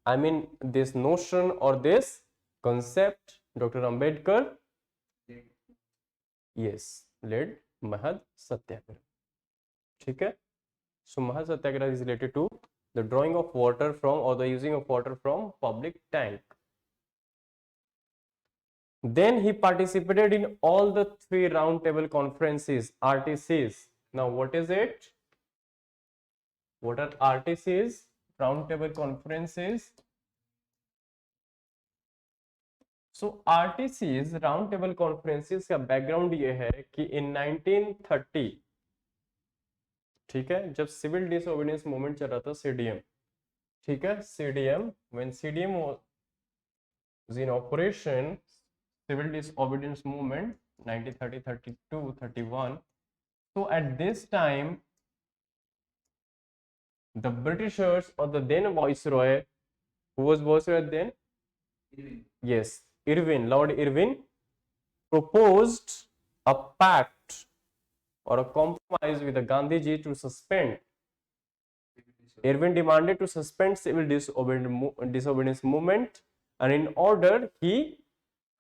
I mean, this notion or this concept, Dr. Ambedkar, yes, led Mahad Satyagraha. ठीक है. So Mahad Satyagraha is related to the drawing of water from, or the using of water from public tank. Then he participated in all the 3 round table conferences, RTCs. Now what is it? What are RTCs? Round table conferences. So आरटीसीज round table conferences का background ये है कि इन 1930, ठीक है, जब civil disobedience movement चल रहा था, सीडीएम, ठीक है, CDM, when CDM was in operation, civil disobedience movement 1930, 32, 31, so at this time the Britishers or the then viceroy, who was viceroy then? Yes, Lord Irwin proposed a pact or a compromise with the Gandhiji to suspend. Irwin demanded to suspend civil disobedience movement, and in order he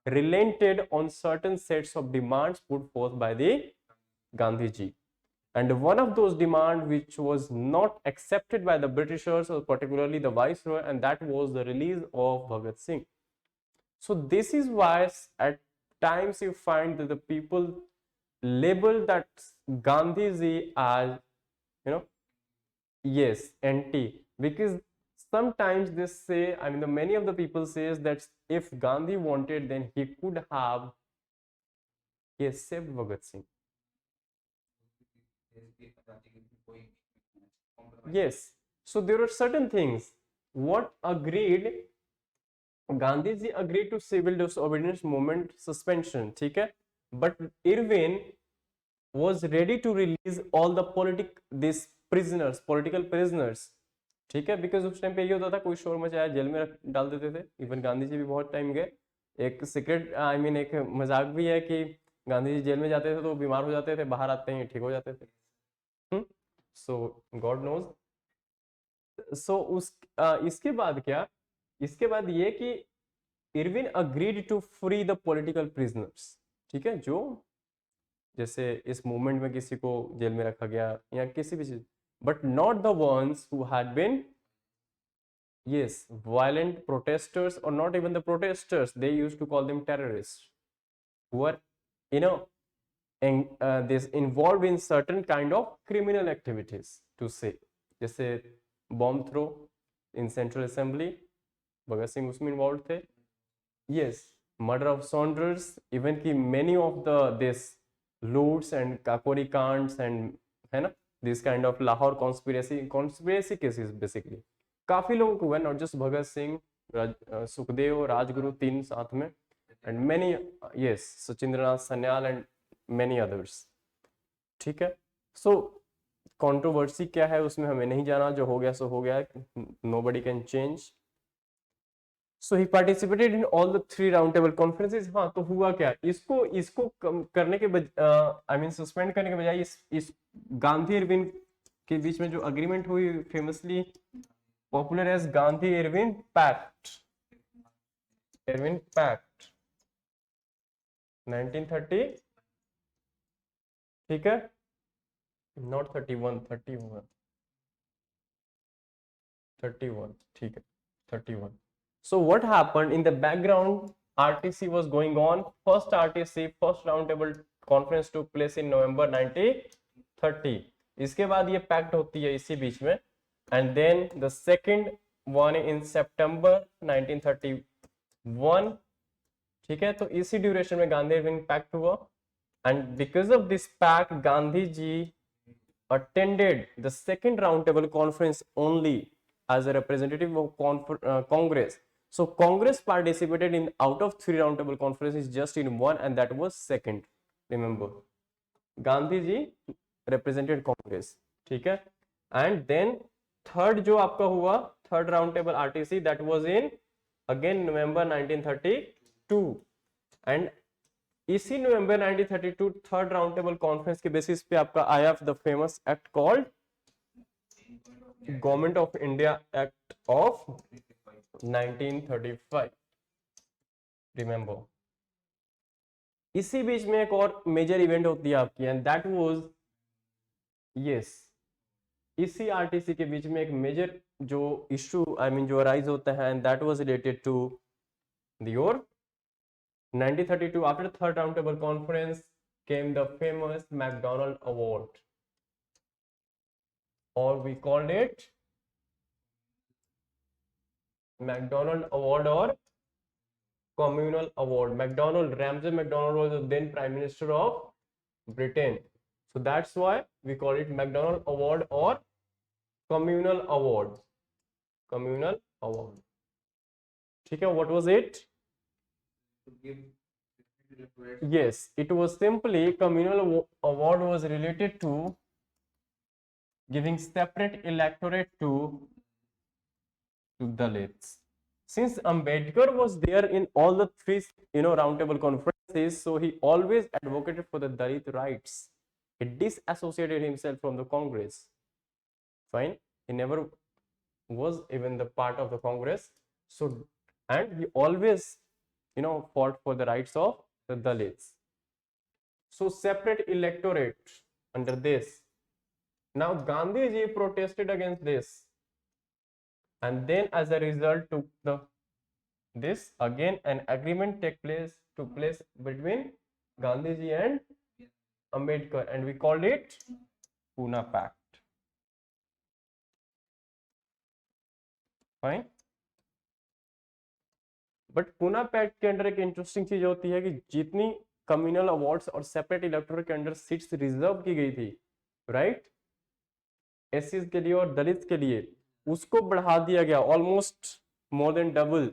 relented on certain sets of demands put forth by the Gandhiji. And one of those demands which was not accepted by the Britishers, or particularly the viceroy, and that was the release of Bhagat Singh. So this is why at times you find that the people label that Gandhiji as, yes, anti, because sometimes they say, I mean, many of the people says that if Gandhi wanted, then he could have, yes, saved Bhagat Singh. Yes, so there are certain things what agreed, Gandhiji agreed to civil disobedience movement suspension, ठीक है, but Irwin was ready to release all the these prisoners, political prisoners, ठीक है, because उस time पे ये होता था, कोई शोर मचाया जेल में डाल देते थे. इवन गांधी जी भी बहुत टाइम गए. एक सीक्रेट, आई मीन, एक मजाक भी है कि गांधी जी जेल में जाते थे तो बीमार हो जाते थे, बाहर आते ही ठीक हो जाते थे. सो गॉड नोज. सो इसके बाद क्या, इसके बाद ये कि Irwin agreed to free the political prisoners, ठीक है, जो जैसे इस मूवमेंट में किसी को जेल में रखा गया या किसी भी चीज, but not the ones who had been, yes, violent protesters, or not even the protesters, they used to call them terrorists, who are, this involved in certain kind of criminal activities, to say, जैसे bomb throw in Central Assembly, Bhagat Singh उसमें involved थे. Yes, murder of Saunders, even कि many of this loots and Kakori Kants and, है ना, this kind of Lahore conspiracy cases basically काफी लोगों को हुआ, नॉट जस्ट भगत सिंह, सुखदेव, राजगुरु, 3 साथ में, and many, yes, Sachindranath Sanyal and many others, ठीक है. सो कंट्रोवर्सी क्या है उसमें हमें नहीं जाना, जो हो गया सो हो गया, nobody can change. So he participated in all the 3 round table conferences. हाँ, तो हुआ क्या, इसको करने के आई मीन सस्पेंड करने के बजाय इस गांधी इरविन के बीच में जो अग्रीमेंट हुई, famously popular as Gandhi-Irwin Pact. Irwin Pact 1930, ठीक है, not 31, 31, 31, ठीक है, 31. So what happened in the background? RTC was going on. First RTC, first roundtable conference took place in November 1930. इसके बाद ये पैक्ट होती है इसी बीच में, and then the second one in September 1931, ठीक है. तो इसी ड्यूरेशन में गांधी इरविन पैक्ट हुआ, and because of this pact Gandhi ji attended the second round table conference only as a representative of Congress. So Congress participated in out of 3 round table conferences just in one, and that was second. Remember, Gandhi ji represented Congress, ठीक है. And then third जो आपका हुआ, third round table RTC, that was in again November 1932, and इसी नवंबर 1932 third round table conference के basis पे आपका आया the famous act called government of India act of 1935. Remember, इसी बीच में एक और मेजर इवेंट होती है आपकी, एंड दैट वाज, यस, इसी आरटीसी के बीच में एक मेजर जो इशू, आई मीन, जो अराइज होता है, and that was related to your 1932, after the third roundtable conference, came the famous McDonald Award, or we called it McDonald Award or Communal Award. Ramsay MacDonald was the then Prime Minister of Britain. So that's why we call it McDonald Award or Communal Award. Communal Award. ठीक है, what was it? To give Yes, it was simply communal award was related to giving separate electorate to Dalits. Since Ambedkar was there in all the three, roundtable conferences, so he always advocated for the Dalit rights. He disassociated himself from the Congress. Fine, he never was even the part of the Congress. So, and he always, fought for the rights of the Dalits. So, separate electorate under this. Now, Gandhiji protested against this, and then as a result took this again an agreement took place between Gandhiji and Ambedkar, and we called it Pune Pact. Fine. But Poona pact के under एक interesting चीज होती है कि जितनी communal awards और separate electoral के under seats reserve की गई थी, राइट, एससी के लिए और दलित के लिए, उसको बढ़ा दिया गया almost more than double.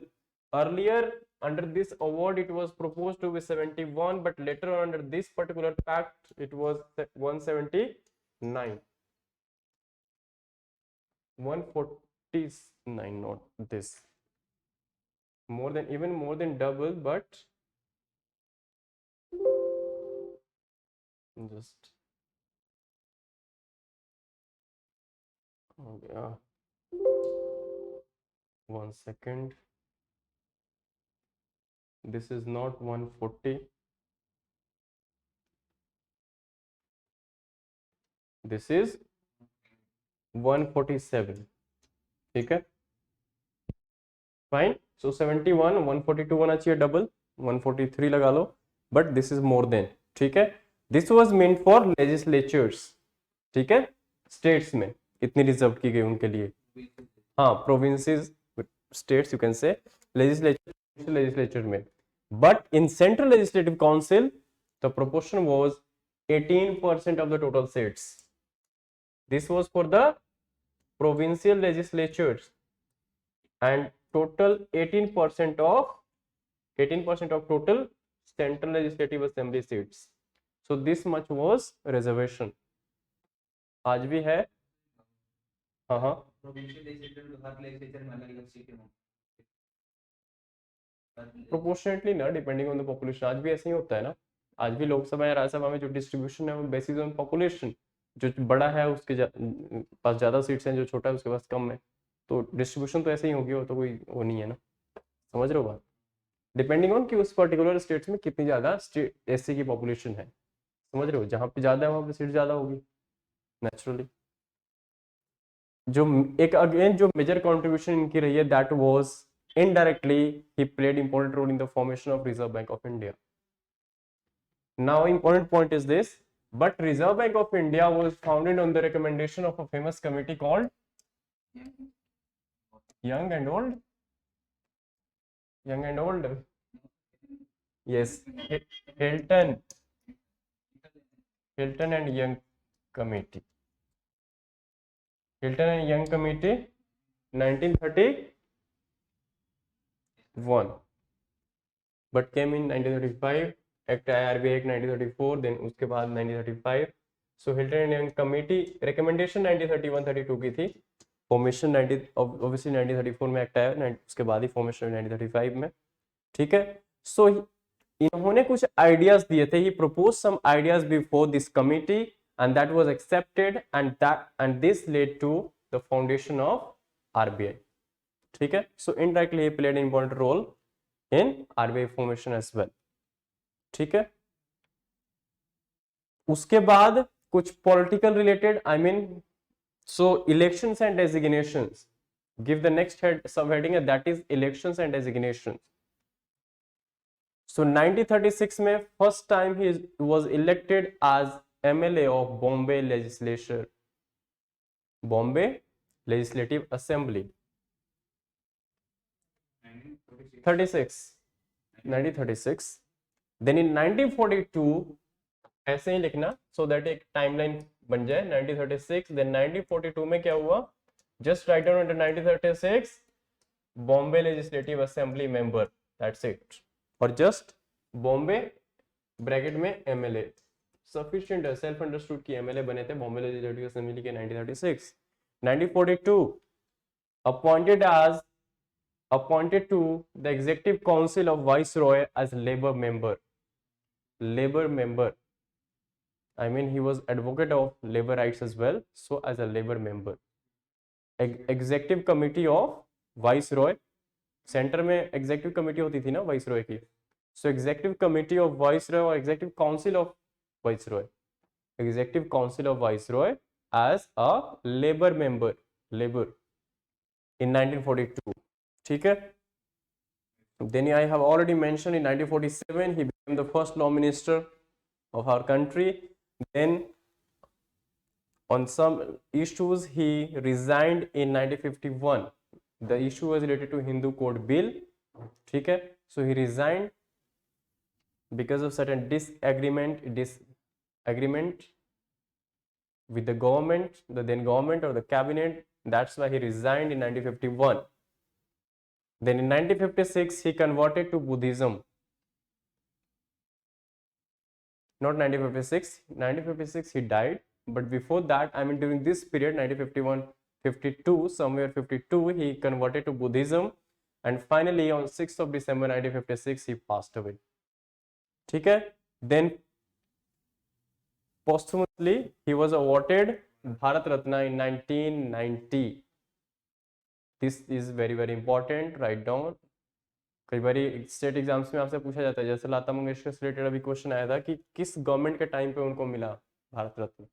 Earlier under this award it was proposed to be 71, but later on under this particular pact it was 179, 149, not this, more than double, but just yeah, 1 second, this is not 140, this is 147. ठीक है, fine. सो 71, 142 होना चाहिए double, 143 लगा लो, but this is more than. ठीक है, this was meant for legislatures. ठीक है, स्टेट्स में इतनी रिजर्व की गई उनके लिए. हाँ, provinces, states you can say, legislature में. But in central legislative council the proportion was 18% of the total seats. This was for the provincial legislatures, and total 18% of total central legislative assembly seats. So this much was reservation. आज भी है. हाँ हाँ, provincial legislature तो हर legislature में अलग-अलग सीटें होंगी. प्रोपोर्शनेटली ना, डिपेंडिंग ऑन द पॉपुलेशन. आज भी ऐसे ही होता है ना, आज भी लोकसभा या राज्यसभा में जो डिस्ट्रीब्यूशन है वो बेसिस ऑन पॉपुलेशन. जो बड़ा है उसके पास ज्यादा सीट्स हैं, जो छोटा है उसके पास कम है, तो डिस्ट्रीब्यूशन तो ऐसे ही होगी, वो तो कोई वो नहीं है ना. समझ रहे हो बात? डिपेंडिंग ऑन कि उस पर्टिकुलर स्टेट्स में कितनी ज्यादा एससी की पॉपुलेशन है. समझ रहे हो? जहाँ पे ज्यादा है वहाँ पे सीट ज्यादा होगी नेचुरली. जो एक अगेन जो मेजर कंट्रीब्यूशन इनकी रही है, that was indirectly he played important role in the formation of Reserve Bank of India. Now important point is this, but Reserve Bank of India was founded on the recommendation of a famous committee called Young and Old. Yes, Hilton and Young Committee. 1931, but came in 1935. Act IRB Act 1934, then उसके बाद 1935. So Hilton and Young Committee recommendation 1931-32 की थी. Formation obviously 1934 में act आया, उसके बाद ही formation 1935 में. ठीक है, सो इन्होंने कुछ आइडियाज दिए थे. He propose some ideas before this committee and that was accepted, and this led to the foundation of RBI. ठीक है, so indirectly he played an important role in RBI formation as well. ठीक है, उसके बाद कुछ political related, I mean, so elections and designations. Give the next subheading, that is elections and designations. So 1936 में first time he was elected as MLA of Bombay legislature, Bombay legislative assembly. 36 1936। Then in 1942 ऐसे ही लिखना so that एक timeline बन जाए। 1936 then 1942 में क्या हुआ, just write down under 1936 Bombay legislative assembly member, that's it. और जस्ट बॉम्बे ब्रैकेट में एमएलए, सफिशिएंट है, सेल्फ अंडरस्टूड कि एमएलए बने थे बॉम्बे लेजिस्लेटिव असेंबली के 1936। 1942 appointed to the executive council of viceroy as labor member, I mean he was advocate of labor rights as well, so as a labor member। Executive committee of viceroy, centre में executive committee होती थी ना viceroy की, so executive committee of viceroy और executive council of viceroy, executive council of viceroy as a labour member, labour in 1942। ठीक है। Then I have already mentioned in 1947 he became the first law minister of our country. Then on some issues he resigned in 1951. The issue was related to Hindu Code Bill. ठीक है, so he resigned because of certain disagreement with the government, the then government or the cabinet. That's why he resigned in 1951. Then in 1956 he converted to Buddhism. Not 1956 he died, but before that, I mean during this period 1951 52, somewhere 52 he converted to Buddhism, and finally on 6th of December 1956 he passed away। ठीक है। Then posthumously he was awarded Bharat Ratna in 1990। This is very important, write down। कई बार state exams में आपसे पूछा जाता है, जैसे लता मंगेशकर से रिलेटेड अभी क्वेश्चन आया था कि किस गवर्नमेंट के टाइम पे उनको मिला Bharat Ratna,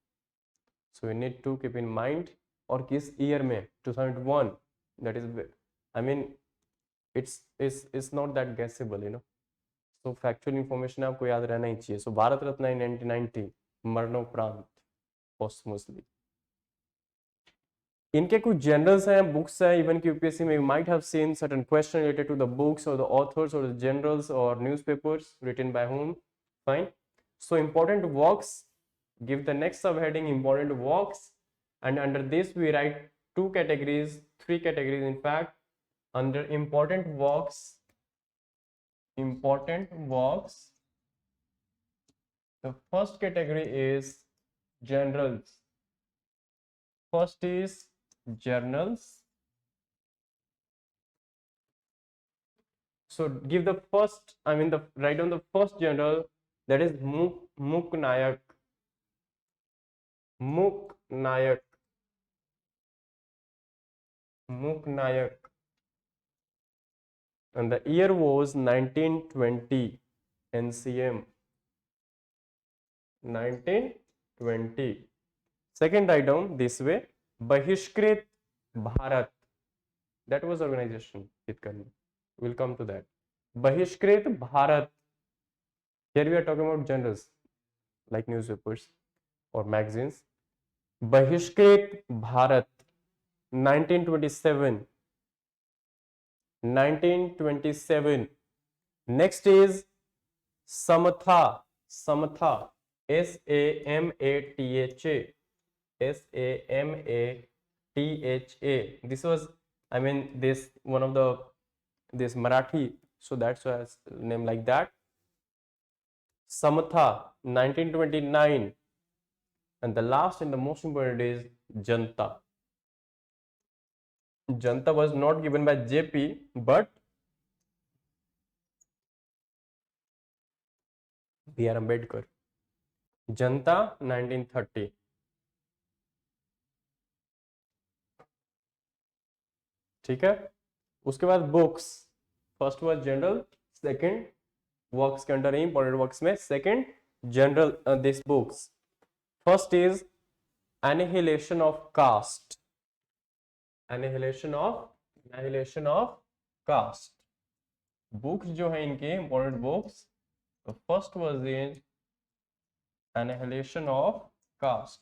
so you need to keep in mind, और किस ईयर में, 2001। That is I mean it's not that guessable, you know, so factual information आपको याद रहना ही चाहिए। सो भारत रत्न इन 1990 मरणोपरांत पोस्टमोसली। इनके कुछ जनरल्स हैं, बुक्स हैं, इवन की यूपीएससी में you might have seen certain question related to the books और द ऑथर्स और द जनरल्स और newspapers written by whom, fine। So important works, give the next subheading important works, and under this we write three categories in fact, under important works, the first category is generals, first is journals। So give the first, I mean write down the first general, that is Muknayak, and the year was 1920, NCM 1920। Second write down this way, Bahishkrit Bharat, that was organization, we'll come to that। Bahishkrit Bharat, here we are talking about journals like newspapers or magazines। Bahishkrit Bharat 1927। Next is Samatha, Samatha, this was, I mean this one of the this Marathi, so that's why it's named like that, Samatha 1929। and the last and the most important is Janta was not given by JP but B.R. Ambedkar, Janta 1930। ठीक है। उसके बाद books, first was journal, second works के under important works में second journal this books. First is annihilation of caste, books जो है इनके important books, The first was the annihilation of caste.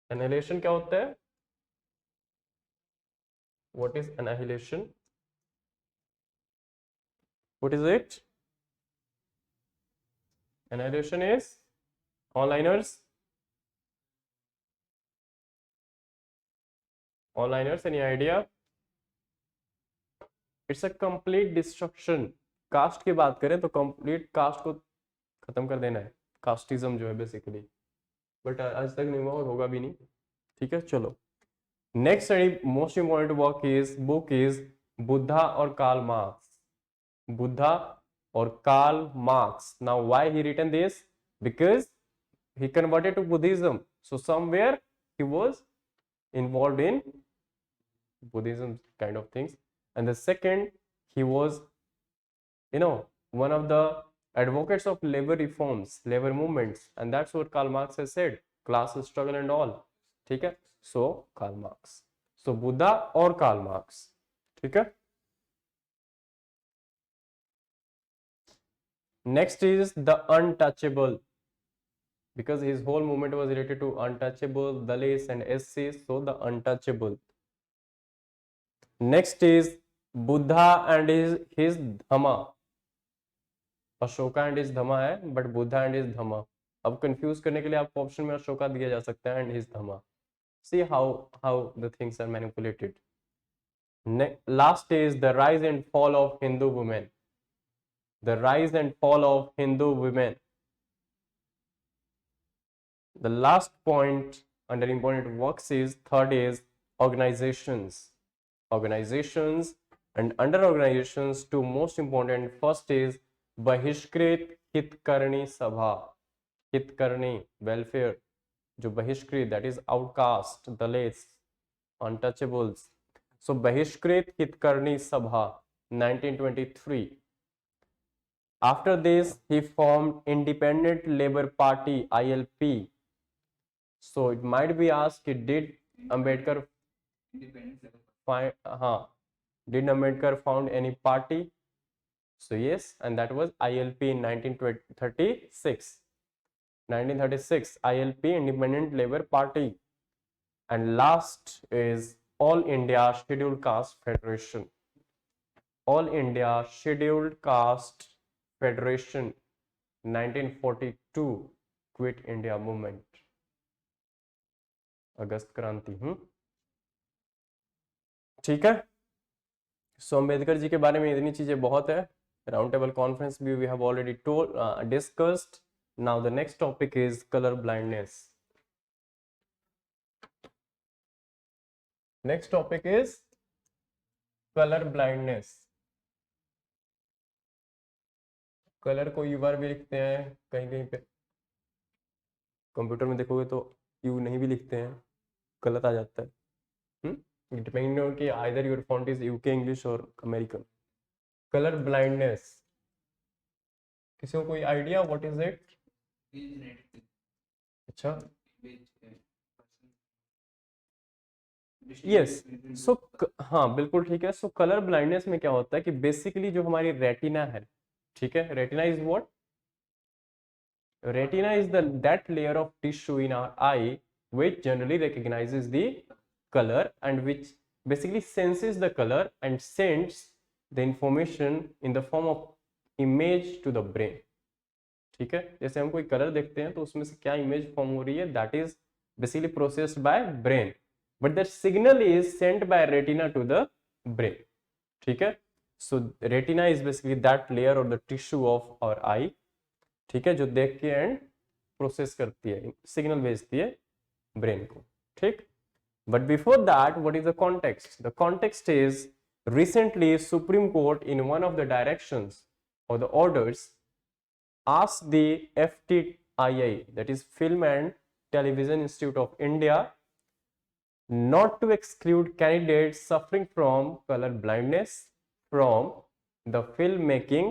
Annihilation क्या होता है? What is annihilation? What is it? Annihilation is onliners. Onliners, any idea? It's a complete destruction. Caste की बात करें तो कंप्लीट कास्ट को खत्म कर देना है, कास्टिज्म जो है बेसिकली, बट आज तक नहीं हुआ और होगा भी नहीं। ठीक है, चलो next study most important work is book is Buddha और कार्ल मार्क्स। बुद्धा और Karl Marx. Now why he written this? Because he converted to Buddhism, so somewhere he was involved in Buddhism kind of things. And the second, he was, one of the advocates of labor reforms, labor movements, and that's what Karl Marx has said, class struggle and all. ठीक है, so Karl Marx, so Buddha और Karl Marx. ठीक है, next is the untouchable, because his whole movement was related to untouchable, Dalits and SCs, so the untouchable. Next is Buddha and his Dhamma. Ashoka and his Dhamma है, but Buddha and his Dhamma. अब confuse करने के लिए आपको option में अशोका दिया जा सकता है and his dhamma. See how the things are manipulated. Last is the rise and fall of Hindu women. The rise and fall of Hindu women. The last point under important works is third is organizations. Organizations, and under organizations two most important. First is बहिष्कृत हितकरणी सभा। हितकरणी welfare, जो बहिष्कृत that is outcast, Dalits, untouchables. So बहिष्कृत हितकरणी सभा 1923. After this he formed Independent Labour Party ILP. So it might be asked, did Ambedkar did Ambedkar found any party? So yes, and that was ILP in 1936. 1936 ILP, Independent Labour Party. And last is All India Scheduled Caste Federation. All India Scheduled Caste Federation 1942 Quit India Movement, अगस्त क्रांति। ठीक है, सो अम्बेडकर जी के बारे में इतनी चीजें बहुत है। राउंड टेबल कॉन्फ्रेंस भी we have already discussed. Now the next topic is colour blindness. Next topic is colour blindness. Colour को यू बार भी लिखते हैं, कहीं कहीं पे कंप्यूटर में देखोगे तो यू नहीं भी लिखते हैं, गलत आ जाता है। डिपेंडिंग ऑन कि either your font is UK English और अमेरिकन। कलर ब्लाइंडनेस, किसी को कोई आइडिया व्हाट इज इट? अच्छा, यस, सो हाँ बिल्कुल ठीक है। सो कलर ब्लाइंडनेस में क्या होता है कि बेसिकली जो हमारी रेटिना है, ठीक है, retina is what? Retina is that layer of tissue in our eye which generally recognizes the color and which basically senses the color and sends the information in the form of image to the brain. ठीक है, जैसे हम कोई colour देखते हैं तो उसमें से क्या इमेज फॉर्म हो रही है, that is basically processed by brain, but the signal is sent by retina to the brain. ठीक है, so retina is basically that layer और the tissue of our eye, ठीक है, जो देख के एंड प्रोसेस करती है, सिग्नल भेजती है ब्रेन को। ठीक, but before that what is the context? The context is recently Supreme Court in one of the directions और the orders asked the FTII, that is Film and Television Institute of India, not to exclude candidates suffering from color blindness from the filmmaking,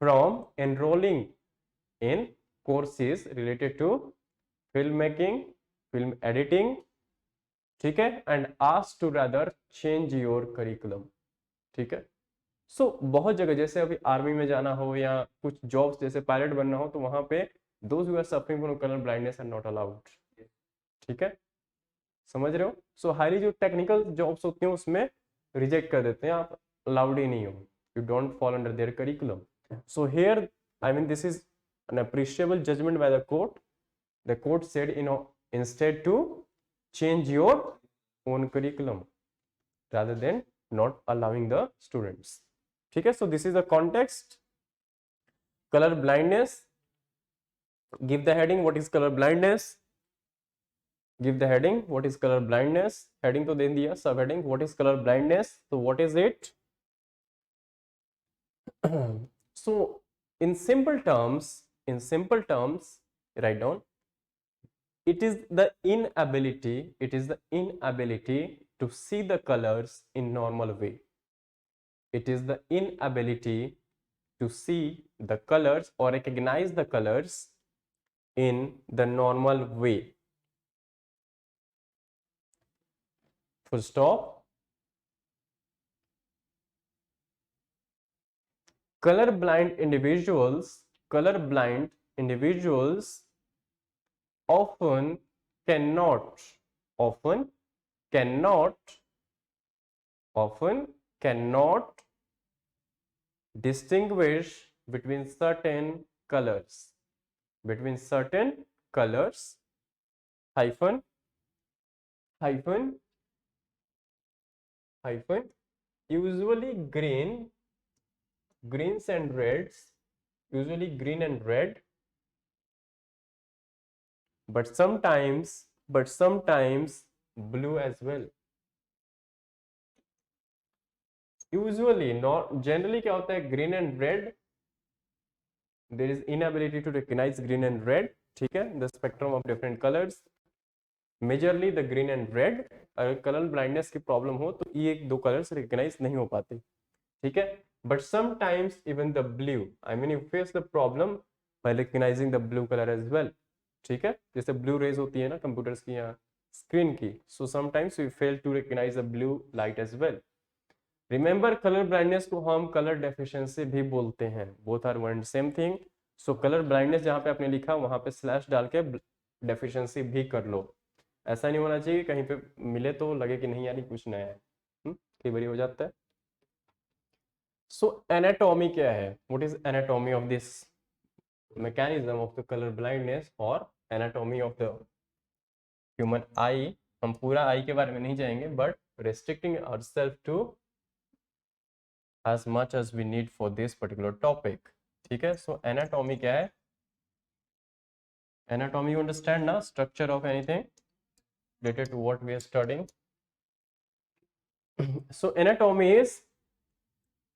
from enrolling in courses related to filmmaking, film editing, ठीक है, and ask to rather change your curriculum, ठीक है। सो बहुत जगह जैसे अभी army में जाना हो या कुछ जॉब्स जैसे पायलट बनना हो तो वहां पे those who are suffering from colour blindness are not allowed, ठीक है, समझ रहे हो। सो हाईली जो टेक्निकल जॉब्स होती हैं उसमें रिजेक्ट कर देते हैं, आप अलाउड ही नहीं हो, you don't fall under their curriculum. So here I mean this is an appreciable judgment by the court. The court said, instead to change your own curriculum rather than not allowing the students, ठीक है। So this is the context. Color blindness, give the heading what is color blindness, give the heading what is color blindness, heading तो दे दिया, सब heading what is color blindness, so what is it? So in simple terms write down, it is the inability to see the colors in normal way. It is the inability to see the colors or recognize the colors in the normal way. Full stop. Colorblind individuals often cannot distinguish between certain colors hyphen usually greens and reds, usually green and red, but sometimes blue as well. Usually not generally क्या होता है, green and red, there is inability to recognize green and red, ठीक है, the spectrum of different colors, majorly the green and red. अगर colour blindness की problem हो तो ये दो कलर्स रिकॉग्नाइज नहीं हो पाते, ठीक है, but sometimes even the blue, I mean you face the problem by recognizing the blue color as well, ठीक है, जैसे ब्लू रेज होती है ना कंप्यूटर्स की या स्क्रीन की, so sometimes we fail to recognize the blue light as well. Remember colour blindness को हम कलर डेफिशिएंसी भी बोलते हैं, both are one same thing. So colour blindness जहां पे आपने लिखा वहां पे स्लैश डाल के डेफिशिएंसी भी कर लो, ऐसा नहीं होना चाहिए कहीं पे मिले तो लगे कि नहीं यार कुछ नया है, कई बार हो जाता है। सो एनाटॉमी क्या है, what is anatomy of this mechanism of the colour blindness और anatomy of the human eye. हम पूरा आई के बारे में नहीं जाएंगे but restricting ourselves to as much as we need for this particular topic, ठीक है। सो एनाटॉमी क्या है, एनाटॉमी यू अंडरस्टैंड ना, structure of anything related to what we are studying. So anatomy is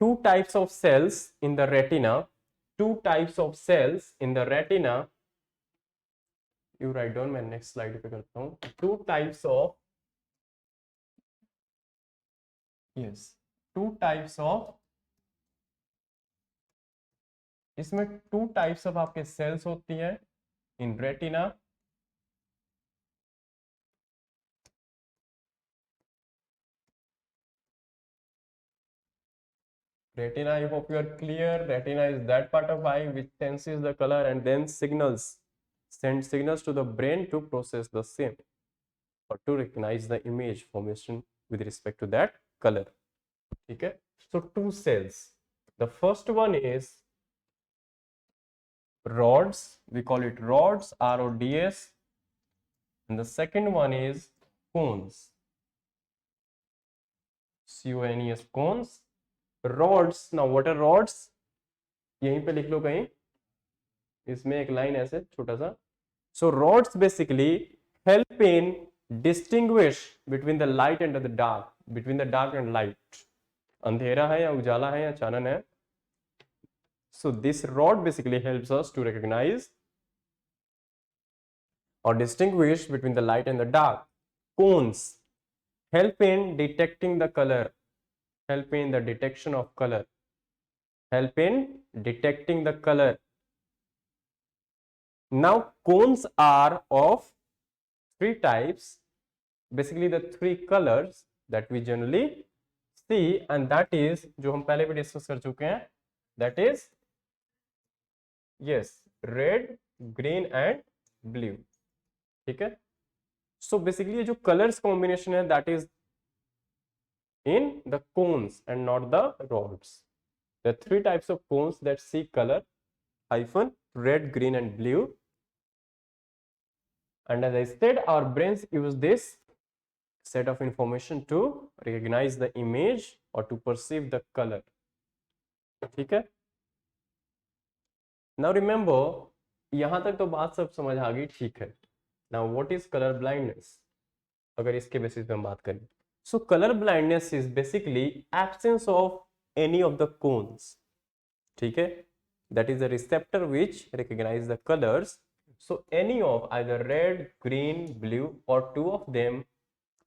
two types of cells in the retina, you write down, मैं next slide पे करता हूँ, two types of इसमें two types of आपके sales होती हैं इन retina. Retina, I hope you are clear. Retina is that part of eye which senses the color and then sends signals to the brain to process the same or to recognize the image formation with respect to that color, ठीक है। So two cells, the first one is rods, we call it rods, RODS, and the second one is cones, CONES, cones. Rods, now what are rods, यहीं पे लिख लो कहीं, इसमें एक line ऐसे छोटा सा। So rods basically help in distinguish between the light and the dark, between the dark and light, अंधेरा है या उजाला है या चानन है। So this rod basically helps us to recognize or distinguish between the light and the dark. Cones help in detecting the color, help in the detection of color, help in detecting the color. Now cones are of three types, basically the three colors that we generally see, and that is जो हम पहले भी discuss कर चुके हैं, that is yes red, green and blue. ठीक है, so basically ये जो colors combination है that is in the cones and not the rods. There are three types of cones that see color hyphen red, green and blue, and as I said our brains use this set of information to recognize the image or to perceive the color. ठीक है, now remember यहां तक तो बात सब समझ आ गई, ठीक है. now what is color blindness, अगर इसके बेसिस पे हम बात करें, so color blindness is basically absence of any of the cones. ठीक है, that is the receptor which recognize the colors, so any of either red, green, blue or two of them,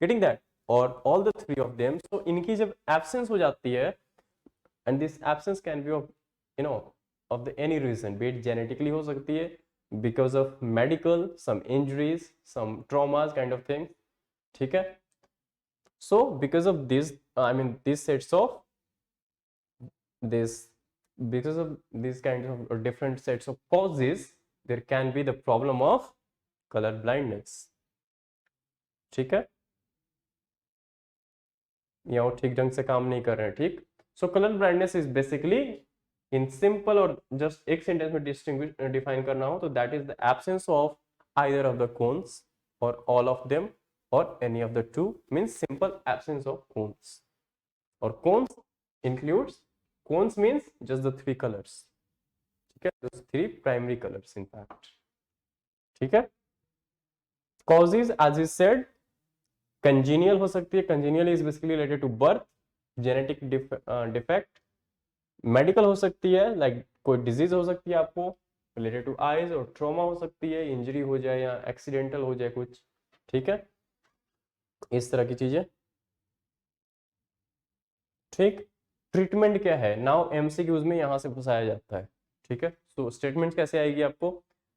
getting that, or all the three of them, so इनकी जब absence हो जाती है, and this absence can be of you know of the any reason, be it genetically हो सकती है, because of medical some injuries, some traumas kind of thing. ठीक है, so because of this I mean these sets of this because of these kinds of different sets of causes there can be the problem of color blindness. ठीक है, या वो ठीक ढंग से काम नहीं कर रहे हैं. ठीक, so colour blindness is basically in simple और जस्ट एक सेंटेंस में डिस्टिंग्विश डिफाइन करना हो तो that is the absence of either of the cones और ऑल ऑफ देम और any of the two, means simple absence of cones. और cones includes, cones means just the three colours. ठीक है, those three primary colors in fact. ठीक है, causes as is said congenial हो सकती है, congenial is basically related to birth, genetic defect. Medical हो सकती है, लाइक कोई डिजीज हो सकती है आपको रिलेटेड टू आईज, और ट्रॉमा हो सकती है, इंजरी हो जाए या एक्सीडेंटल हो जाए कुछ. ठीक है, इस तरह की चीजें. ठीक, ट्रीटमेंट क्या है, नाउ एमसीक्यूज में यहां से फंसाया जाता है. ठीक है, सो स्टेटमेंट कैसे आएगी आपको,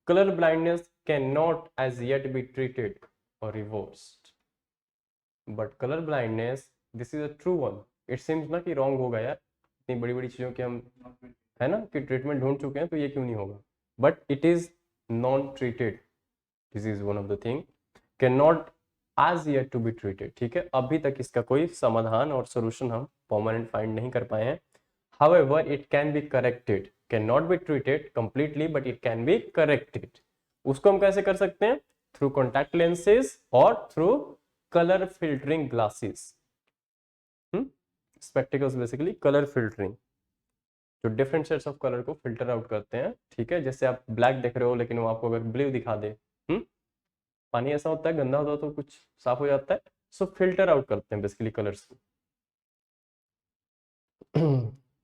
colour blindness can not as yet be treated और reversed, but colour blindness this is a true one. It seems ना कि रॉन्ग होगा यार, इतनी बड़ी बड़ी चीजों के हम है ना कि ट्रीटमेंट ढूंढ चुके हैं तो ये क्यों नहीं होगा, but it is non treated. This is one of the thing can not as yet to be treated. ठीक है, अभी तक इसका कोई समाधान और सोल्यूशन हम परमानेंट फाइंड नहीं कर पाए हैं. however it can be corrected, cannot be treated completely but it can be corrected. उसको हम कैसे कर सकते हैं, थ्रू कॉन्टैक्ट लेंसेज और through colour filtering glasses. Spectacles basically colour filtering, जो डिफरेंट शेड्स ऑफ कलर को फिल्टर आउट करते हैं. ठीक है, जैसे आप ब्लैक देख रहे हो लेकिन वो आपको अगर ब्लू दिखा दे, पानी ऐसा होता है गंदा होता है तो कुछ साफ हो जाता है, सो फिल्टर आउट करते हैं बेसिकली कलर्स को.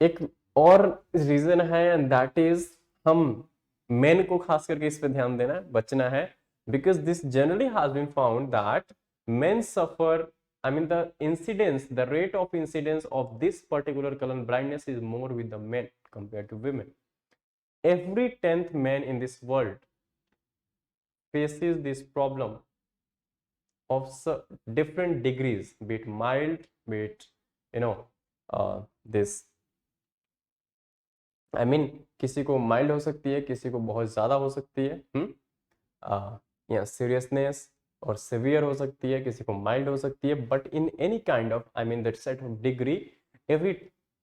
एक और रीजन है एंड दैट इज हम मेन को खास करके इस पे ध्यान देना है, बचना है, because this generally has been found that men suffer, I mean the incidence, the rate of incidence of this particular color blindness is more with the men compared to women. Every 10th man in this world faces this problem of different degrees, be it mild, be it this I mean किसी को mild हो सकती है, किसी को बहुत ज्यादा हो सकती है, या सीरियसनेस और सिवियर हो सकती है, किसी को माइल्ड हो सकती है, but in any kind of I mean that set of degree every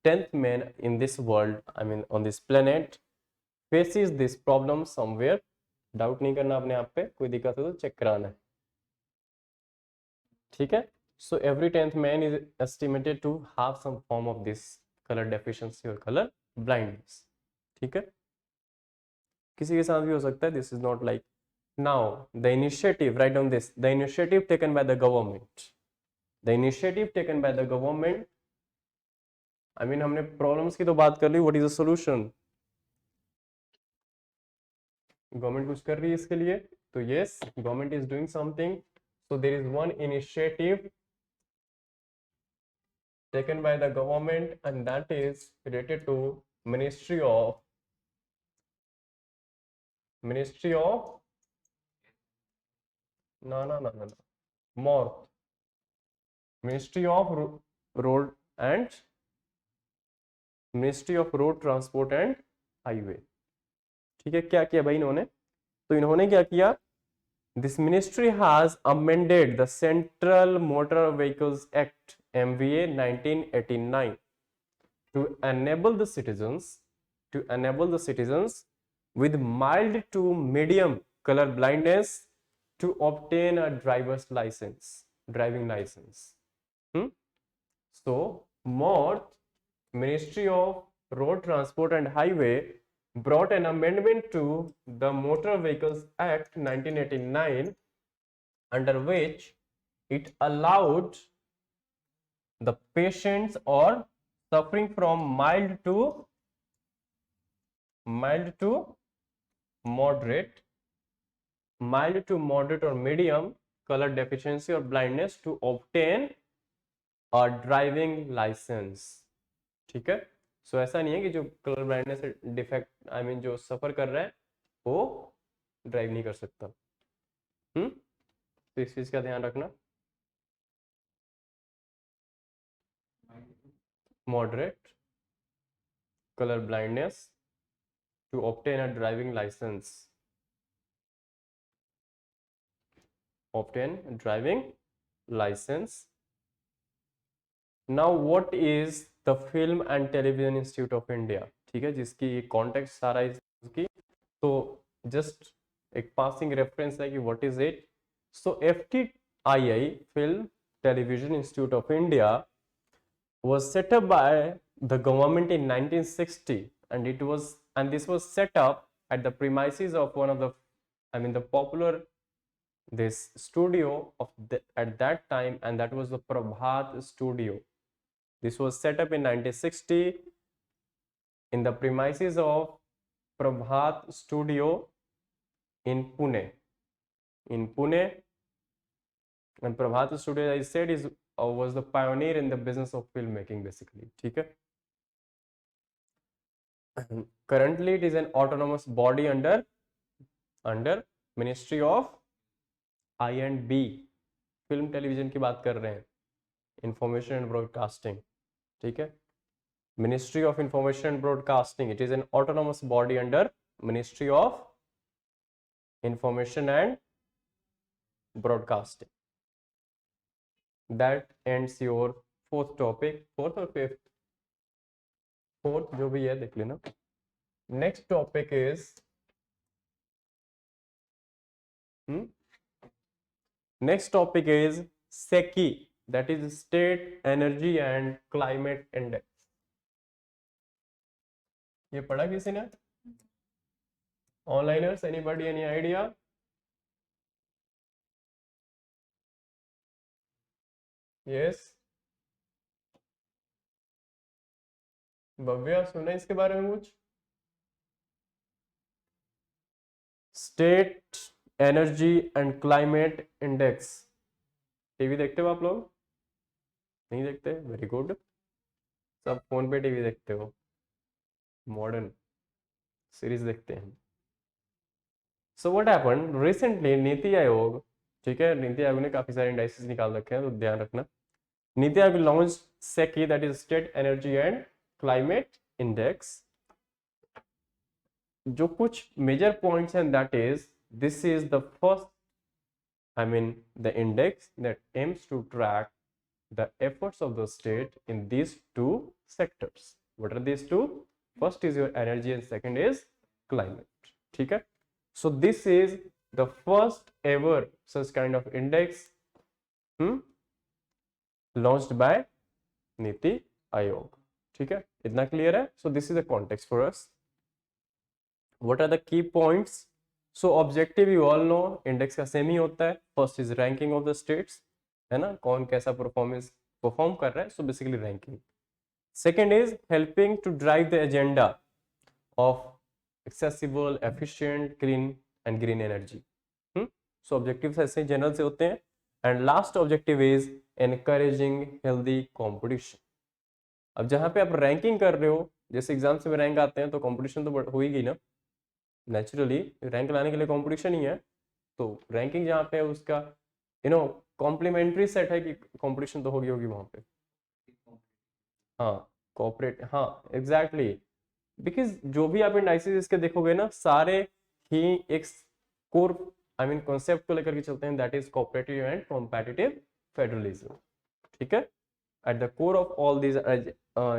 10th man in this world I mean on this planet faces this problem somewhere. Doubt नहीं करना अपने आप पे, कोई दिक्कत हो तो चेक कराना है. ठीक है, so every 10th man is estimated to have some form of this colour deficiency और कलर ब्लाइंडनेस. ठीक है, किसी के साथ भी हो सकता है. This is not like now the initiative, write down this, the initiative taken by the government, the initiative taken by the government, I mean हमने प्रॉब्लम्स की तो बात कर ली, what is the solution, government कुछ कर रही है इसके लिए, तो yes government is doing something. So there is one initiative taken by the government and that is related to ministry of no, more ministry of road and ministry of road transport and highway. ठीक है, क्या किया भाई इन्होंने, तो इन्होंने क्या किया, this ministry has amended the central motor vehicles act MVA 1989 to enable the citizens with mild to medium color blindness to obtain a driving license. So MOT, Ministry of Road Transport and Highway, brought an amendment to the Motor Vehicles Act 1989 under which it allowed the patients or suffering from mild to moderate or medium color deficiency or blindness to obtain a driving license। ठीक है, सो ऐसा नहीं है कि जो colour blindness से defect जो सफर कर रहा है वो ड्राइव नहीं कर सकता। तो इस चीज का ध्यान रखना। Moderate color blindness to obtain a driving license. Now what is the Film and Television Institute of India? ठीक है, जिसकी कॉन्टेक्स्ट सारा इसकी, तो जस्ट एक पासिंग रेफरेंस है कि what is it. So FTII, Film Television Institute of India, was set up by the government in 1960, and this was set up at the premises of one of the popular this studio at that time, and that was the Prabhat studio. This was set up in 1960 in the premises of Prabhat studio in Pune, and Prabhat studio, as I said, was the pioneer in the business of filmmaking basically। ठीक है, currently it is an autonomous body under Ministry of I&B, film television की बात कर रहे हैं, information and broadcasting. ठीक है, ministry of information and broadcasting, it is an autonomous body under ministry of information and broadcasting. That ends your fourth topic, fourth और fifth, fourth जो भी है देख लेना। Next topic is SECI, that is State Energy and Climate Index। ये पढ़ा किसी ने? Onliners, anybody, any idea? Yes, Bhavya सुना इसके बारे में कुछ? State energy and climate index. TV देखते हो आप लोग? नहीं देखते? वेरी गुड, सब फोन पे टीवी देखते हो, मॉडर्न सीरीज देखते हैं। So what happened recently, NITI Aayog, ठीक है, नीति आयोग ने काफी सारे इंडाइसेस निकाल रखे हैं, तो ध्यान रखना। NITI Aayog launch SECI, that is state energy and climate index. जो कुछ मेजर पॉइंट्स हैं, that is this is the first the index that aims to track the efforts of the state in these two sectors. What are these two? First is your energy and second is climate। ठीक है, so this is the first ever such kind of index launched by NITI Aayog. ठीक है, इतना clear है? so this is the context for us। what are the key points? So objective you all know, index का same ही होता है। First is ranking of the states, है ना, कौन कैसा परफॉर्म कर रहा है, so basically ranking. Second is helping to drive the agenda of accessible, efficient, clean and green energy. So objectives ऐसे जनरल से होते हैं। And last objective is encouraging healthy competition. अब जहां पे आप रैंकिंग कर रहे हो, जैसे एग्जाम्स में रैंक आते हैं तो कॉम्पिटिशन तो होगी ना, नेचुरली रैंक लाने के लिए कंपटीशन ही है। तो रैंकिंग जहाँ पे है उसका कॉम्प्लीमेंट्री सेट है कि कंपटीशन तो होगी होगी वहां पे। हाँ कॉपरेट, हाँ एग्जैक्टली, बिकॉज जो भी आप इंडाइसिस इसके देखोगे ना, सारे ही एक कोर आई मीन कॉन्सेप्ट को लेकर के चलते हैं, that is cooperative and competitive federalism. ठीक है, at the core of all these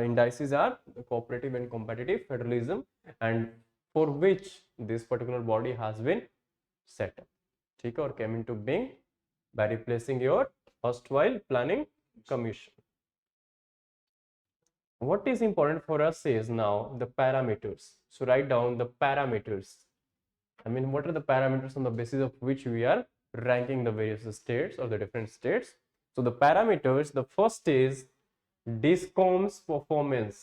indices are the cooperative and competitive federalism, and for which this particular body has been set up. ठीक है, और came into being by replacing your erstwhile planning commission. What is important for us is now the parameters. So write down the parameters. I mean, what are the parameters on the basis of which we are ranking the various states or the different states? So the parameters, the first is discoms performance.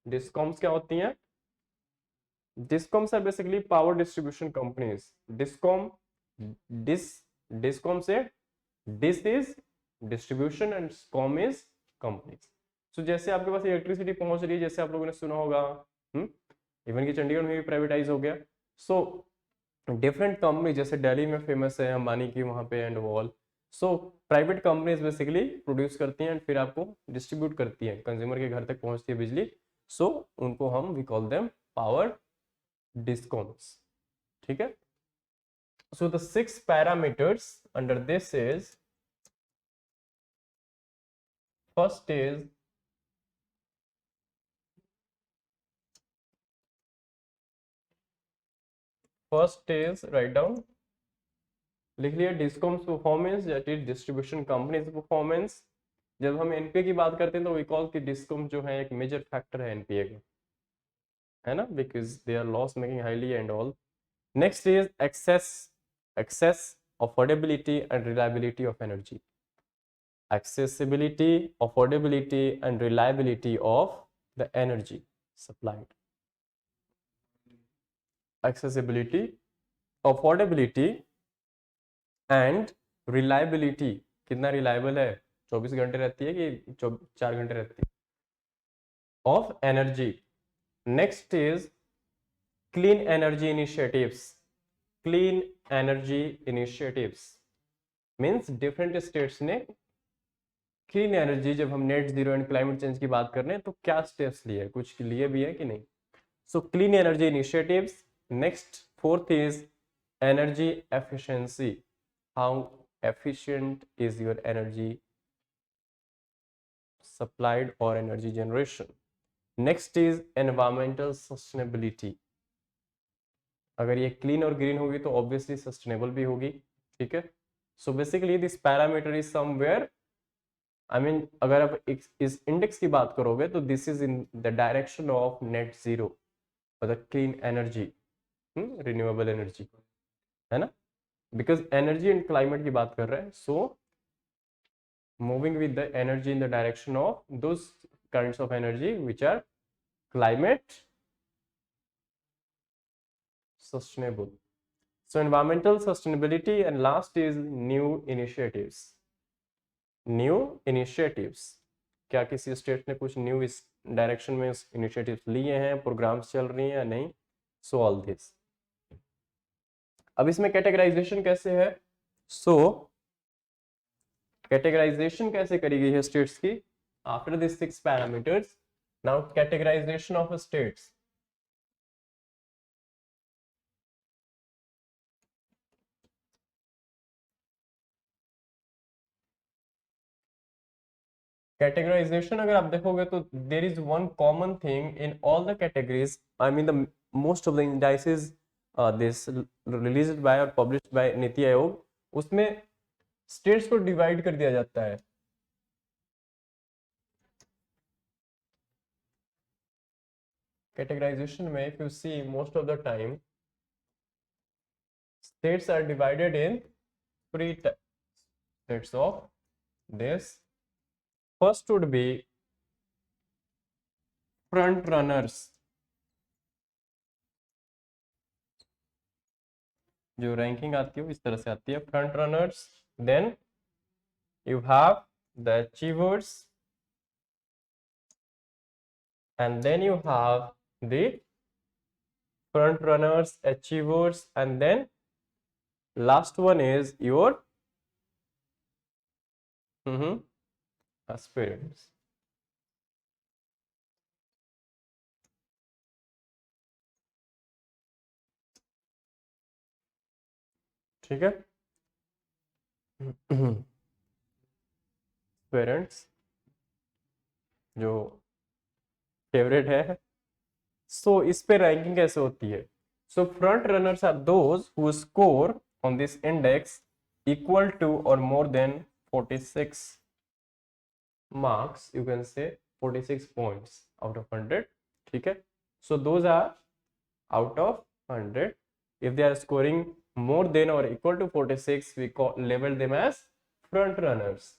Discoms क्या होती हैं? Discoms are basically power distribution companies. Discom discom से dis is distribution and com is companies. So जैसे आपके पास electricity पहुंच रही है, जैसे आप लोगों ने सुना होगा, इवन कि चंडीगढ़ में भी प्राइवेटाइज हो गया। सो डिफरेंट कंपनी, जैसे दिल्ली में फेमस है अंबानी की वहां पे and all. So private companies basically produce करती हैं एंड फिर आपको डिस्ट्रीब्यूट करती हैं, कंज्यूमर के घर तक पहुंचती है बिजली। सो उनको हम we call them power discoms. ठीक है, so the 6 parameters under this is, first is write down, लिख लिया, discoms performance that is distribution companies performance. जब हम एनपीए की बात करते हैं तो वी कॉल कि डिस्कॉम जो है एक मेजर फैक्टर है एनपीए का, है ना, because they are loss making highly and all. Next is access affordability and reliability of energy. accessibility, affordability and reliability of the energy supplied. Accessibility, affordability and reliability, कितना reliable है, 24 घंटे रहती है कि 4 घंटे रहती है, of energy. Next is clean energy initiatives. Clean energy initiatives means different states ने क्लीन एनर्जी, जब हम net zero and climate change की बात कर रहे हैं तो क्या स्टेप्स लिए, कुछ लिए भी है कि नहीं। So clean energy initiatives. Next fourth is energy efficiency, how efficient is your energy supplied or energy generation. Next is environmental sustainability, अगर ये क्लीन और ग्रीन होगी तो ऑब्वियसली सस्टेनेबल भी होगी। ठीक है, so basically this parameter is somewhere, I mean अगर आप इस इंडेक्स की बात करोगे तो this is in the direction of net zero और the clean energy, renewable energy, है ना, बिकॉज एनर्जी एंड क्लाइमेट की बात कर रहे हैं। So moving with the energy in the direction of those kinds of energy which are climate sustainable. So environmental sustainability, and last is new initiatives. New initiatives, क्या किसी state ने कुछ new इस डायरेक्शन में इनिशिएटिव्स लिए हैं, programmes चल रही हैं या नहीं। So all this. अब इसमें कैटेगराइजेशन कैसे है? सो कैटेगराइजेशन कैसे करी गई है स्टेट्स की after this 6 parameters. Now categorisation of states, categorisation अगर आप देखोगे तो there is one common thing in all the categories, I mean the most of the indices this released by और पब्लिश्ड बाय नीति आयोग, उसमें स्टेट्स को divide कर दिया जाता है। कैटेगराइजेशन में if you see most of the time states are divided in 3 sets of this. First would be front runners, जो ranking आती है वो इस तरह से आती है, front runners. Then you have the achievers and then you have the front runners, achievers and then last one is your aspirants. ठीक है, पेरेंट्स जो फेवरेट है। सो इस पे रैंकिंग कैसे होती है? So front runners are those who score on this index equal to और more than 46 marks, you can say 46 points out of 100. ठीक है, so those are out of 100. If they are scoring more than or equal to 46, we label them as front runners.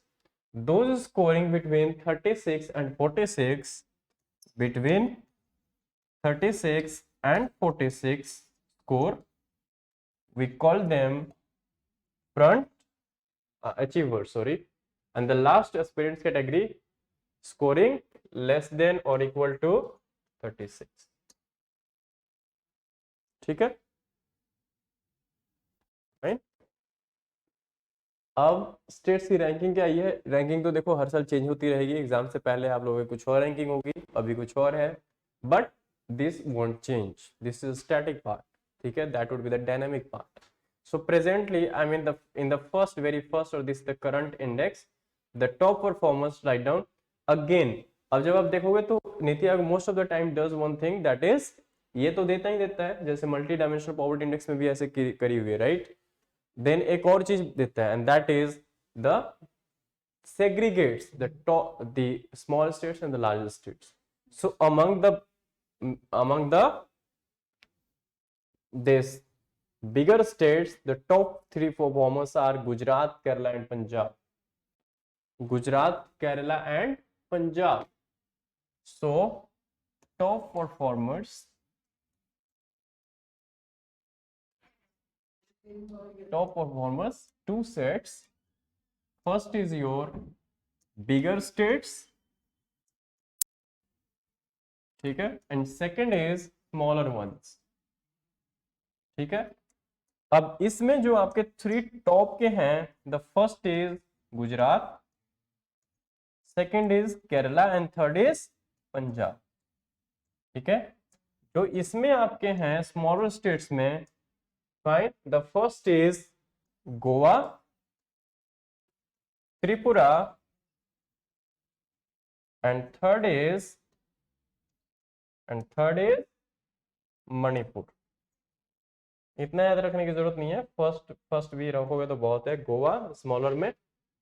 Those scoring between 36 and 46, between 36 and 46 score, we call them front achievers, sorry. And the last aspirants category scoring less than or equal to 36. ठीक है, right. अब states की ranking क्या है? Ranking तो देखो हर साल change होती रहेगी, एग्जाम से पहले आप लोगों की कुछ और रैंकिंग होगी, अभी कुछ और है, but this won't change, this is static part, ठीक है, that would be the dynamic part. So presently I mean the in the first very first और this the current index, the top performers right down again. अब जब आप देखोगे तो NITI Aayog most of the time does one thing, that is ये तो देता ही देता है, जैसे मल्टी डायमेंशनल पॉवर्टी इंडेक्स में भी ऐसे करी हुई है, राइट। देन एक और चीज देता है, and that is the segregates the small states and the larger states. So among the this bigger states, the top 3 performers are Gujarat, Kerala and Punjab. Gujarat, Kerala and Punjab. So top performers, two sets. First is your bigger states, ठीक है, and second is smaller once, ठीक है। अब इसमें जो आपके 3 top के हैं, the first is Gujarat, second is Kerala and third is Punjab, ठीक है। जो इसमें आपके हैं स्मॉलर स्टेट्स में, fine, the first is Goa, Tripura and third is Manipur. इतना याद रखने की जरूरत नहीं है, फर्स्ट भी रखोगे तो बहुत है। गोवा स्मॉलर में,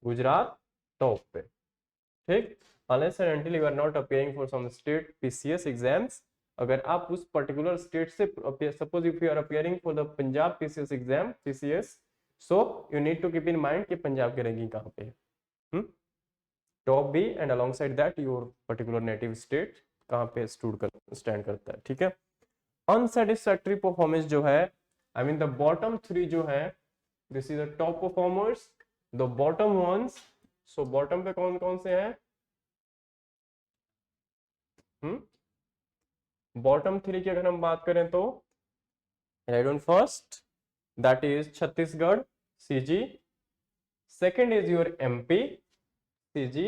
गुजरात टॉप पे, ठीक। Unless and until you are not appearing for some state PCS exams, अगर आप उस पर्टिकुलर स्टेट से, suppose if you are appearing for the Punjab PCS exam, PCS, so you need to keep in mind कि पंजाब की रैंकिंग कहाँ पे है, top B, and alongside that your particular native state कहाँ पे स्टैंड करता है, ठीक है। अनसेटिस्फैक्टरी परफॉर्मेंस जो है, आई मीन द बॉटम 3 जो है, this is the top performers, the bottom ones. So bottom पे कौन कौन से हैं? बॉटम 3 की अगर हम बात करें तो right on first, that is Chhattisgarh CG, second is your MP CG,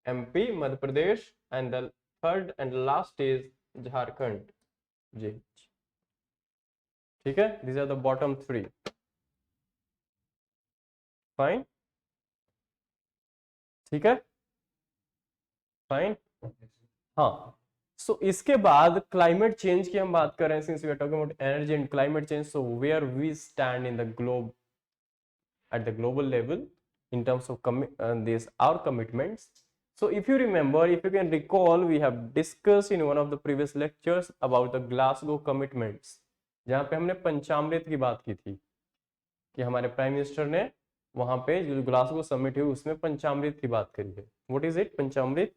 MP Madhya Pradesh, and the third and last is Jharkhand ji, ठीक है। These are the bottom 3, fine, ठीक है, फाइन, हाँ। सो इसके बाद क्लाइमेट चेंज की हम बात कर रहे हैं, since we are talking about energy and climate change, so where we stand in the globe at the global level in terms of these our commitments. So if you remember, if you can recall, we have discussed in one of the previous lectures about the Glasgow commitments, जहाँ पे हमने पंचामृत की बात की थी कि हमारे prime minister ने वहां पे जो ग्लासगो समिट हुई उसमें पंचामृत की बात करी है। What is it Panchamrit?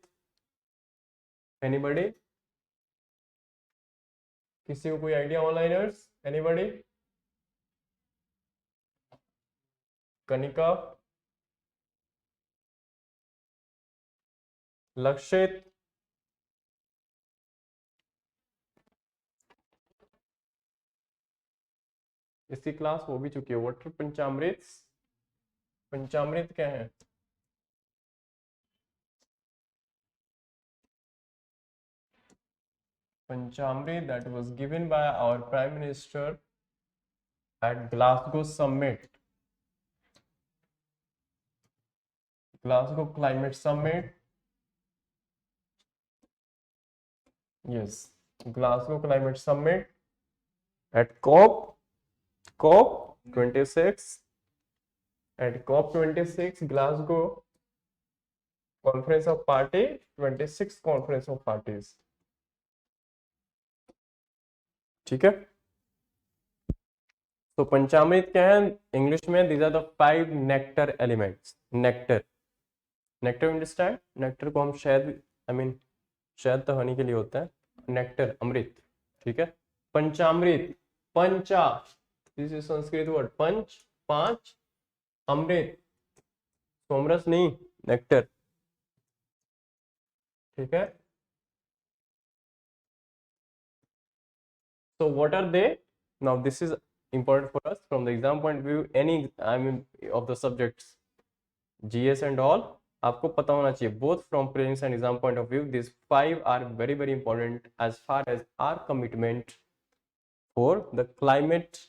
Anybody? किसी को कोई आइडिया? ऑनलाइनर्स, एनीबॉडी? कनिका, लक्षित, इसकी क्लास हो भी चुकी है। वाटर पंचामृत, पंचामृत क्या है? Panchamrit that was given by our Prime Minister at Glasgow Summit, Glasgow Climate Summit. Yes, Glasgow Climate Summit at COP 26, at COP 26 Glasgow Conference of Party 26 Conference of Parties. ठीक है। तो पंचामृत क्या है इंग्लिश में? These are the 5 nectar elements. Nectar, nectar understand? Nectar को हम शहद, I mean शहद तो हनी के लिए होता है, नेक्टर अमृत, ठीक है। पंचामृत, पंचा, दिस इज संस्कृत वर्ड, पंच 5, अमृत सोमरस नहीं, नेक्टर, ठीक है। So what are they? Now this is important for us from the exam point of view, any I mean of the subjects GS and all, आपको पता होना चाहिए both from prelims and exam point of view. These 5 are very important as far as our commitment for the climate,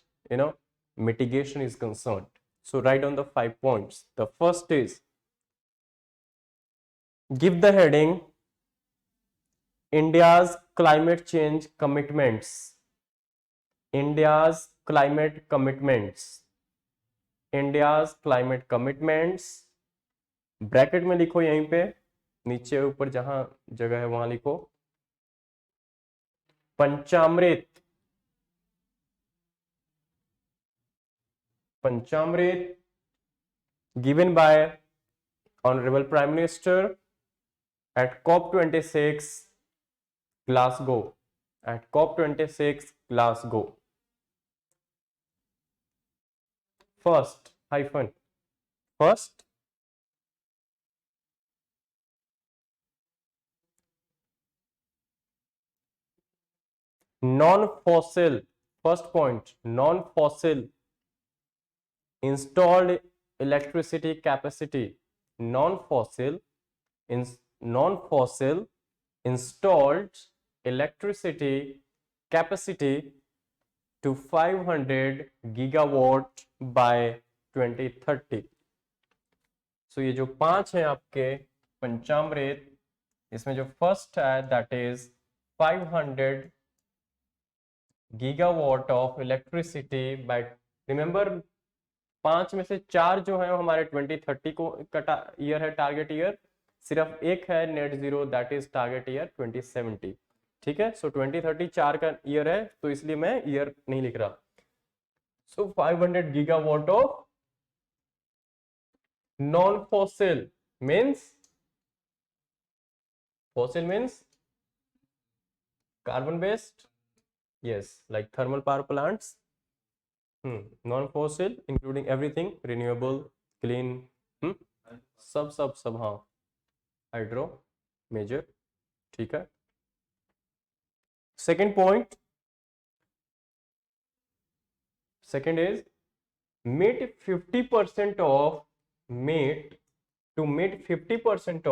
mitigation is concerned. So write down the 5 points. The first is, give the heading India's climate change commitments. India's climate commitments. India's climate commitments. Bracket में लिखो, यहीं पे नीचे ऊपर जहां जगह है वहां लिखो पंचामृत। पंचामृत given by Honorable Prime Minister at COP26 Glasgow. At COP26 Glasgow. First hyphen, first non-fossil, first point, non-fossil installed electricity capacity, non-fossil non-fossil installed electricity capacity to 500 gigawatt by 2030. So ये जो 5 हैं आपके पंचामृत, इसमें जो फर्स्ट है that is 500 gigawatt of electricity bye, remember 5 में से 4 जो है वो हमारे 2030 को ईयर है, टारगेट ईयर। सिर्फ एक है net zero, that is target year 2070, ठीक है। सो 2030 4 का ईयर है, तो इसलिए मैं ईयर नहीं लिख रहा। सो 500 gigawatt of non fossil means, fossil means carbon based, yes, like thermal power plants. Non-fossil including everything renewable, clean, सब हाँ, हाइड्रो मेजर, ठीक है। Second point, second is meet 50% of meet to meet 50%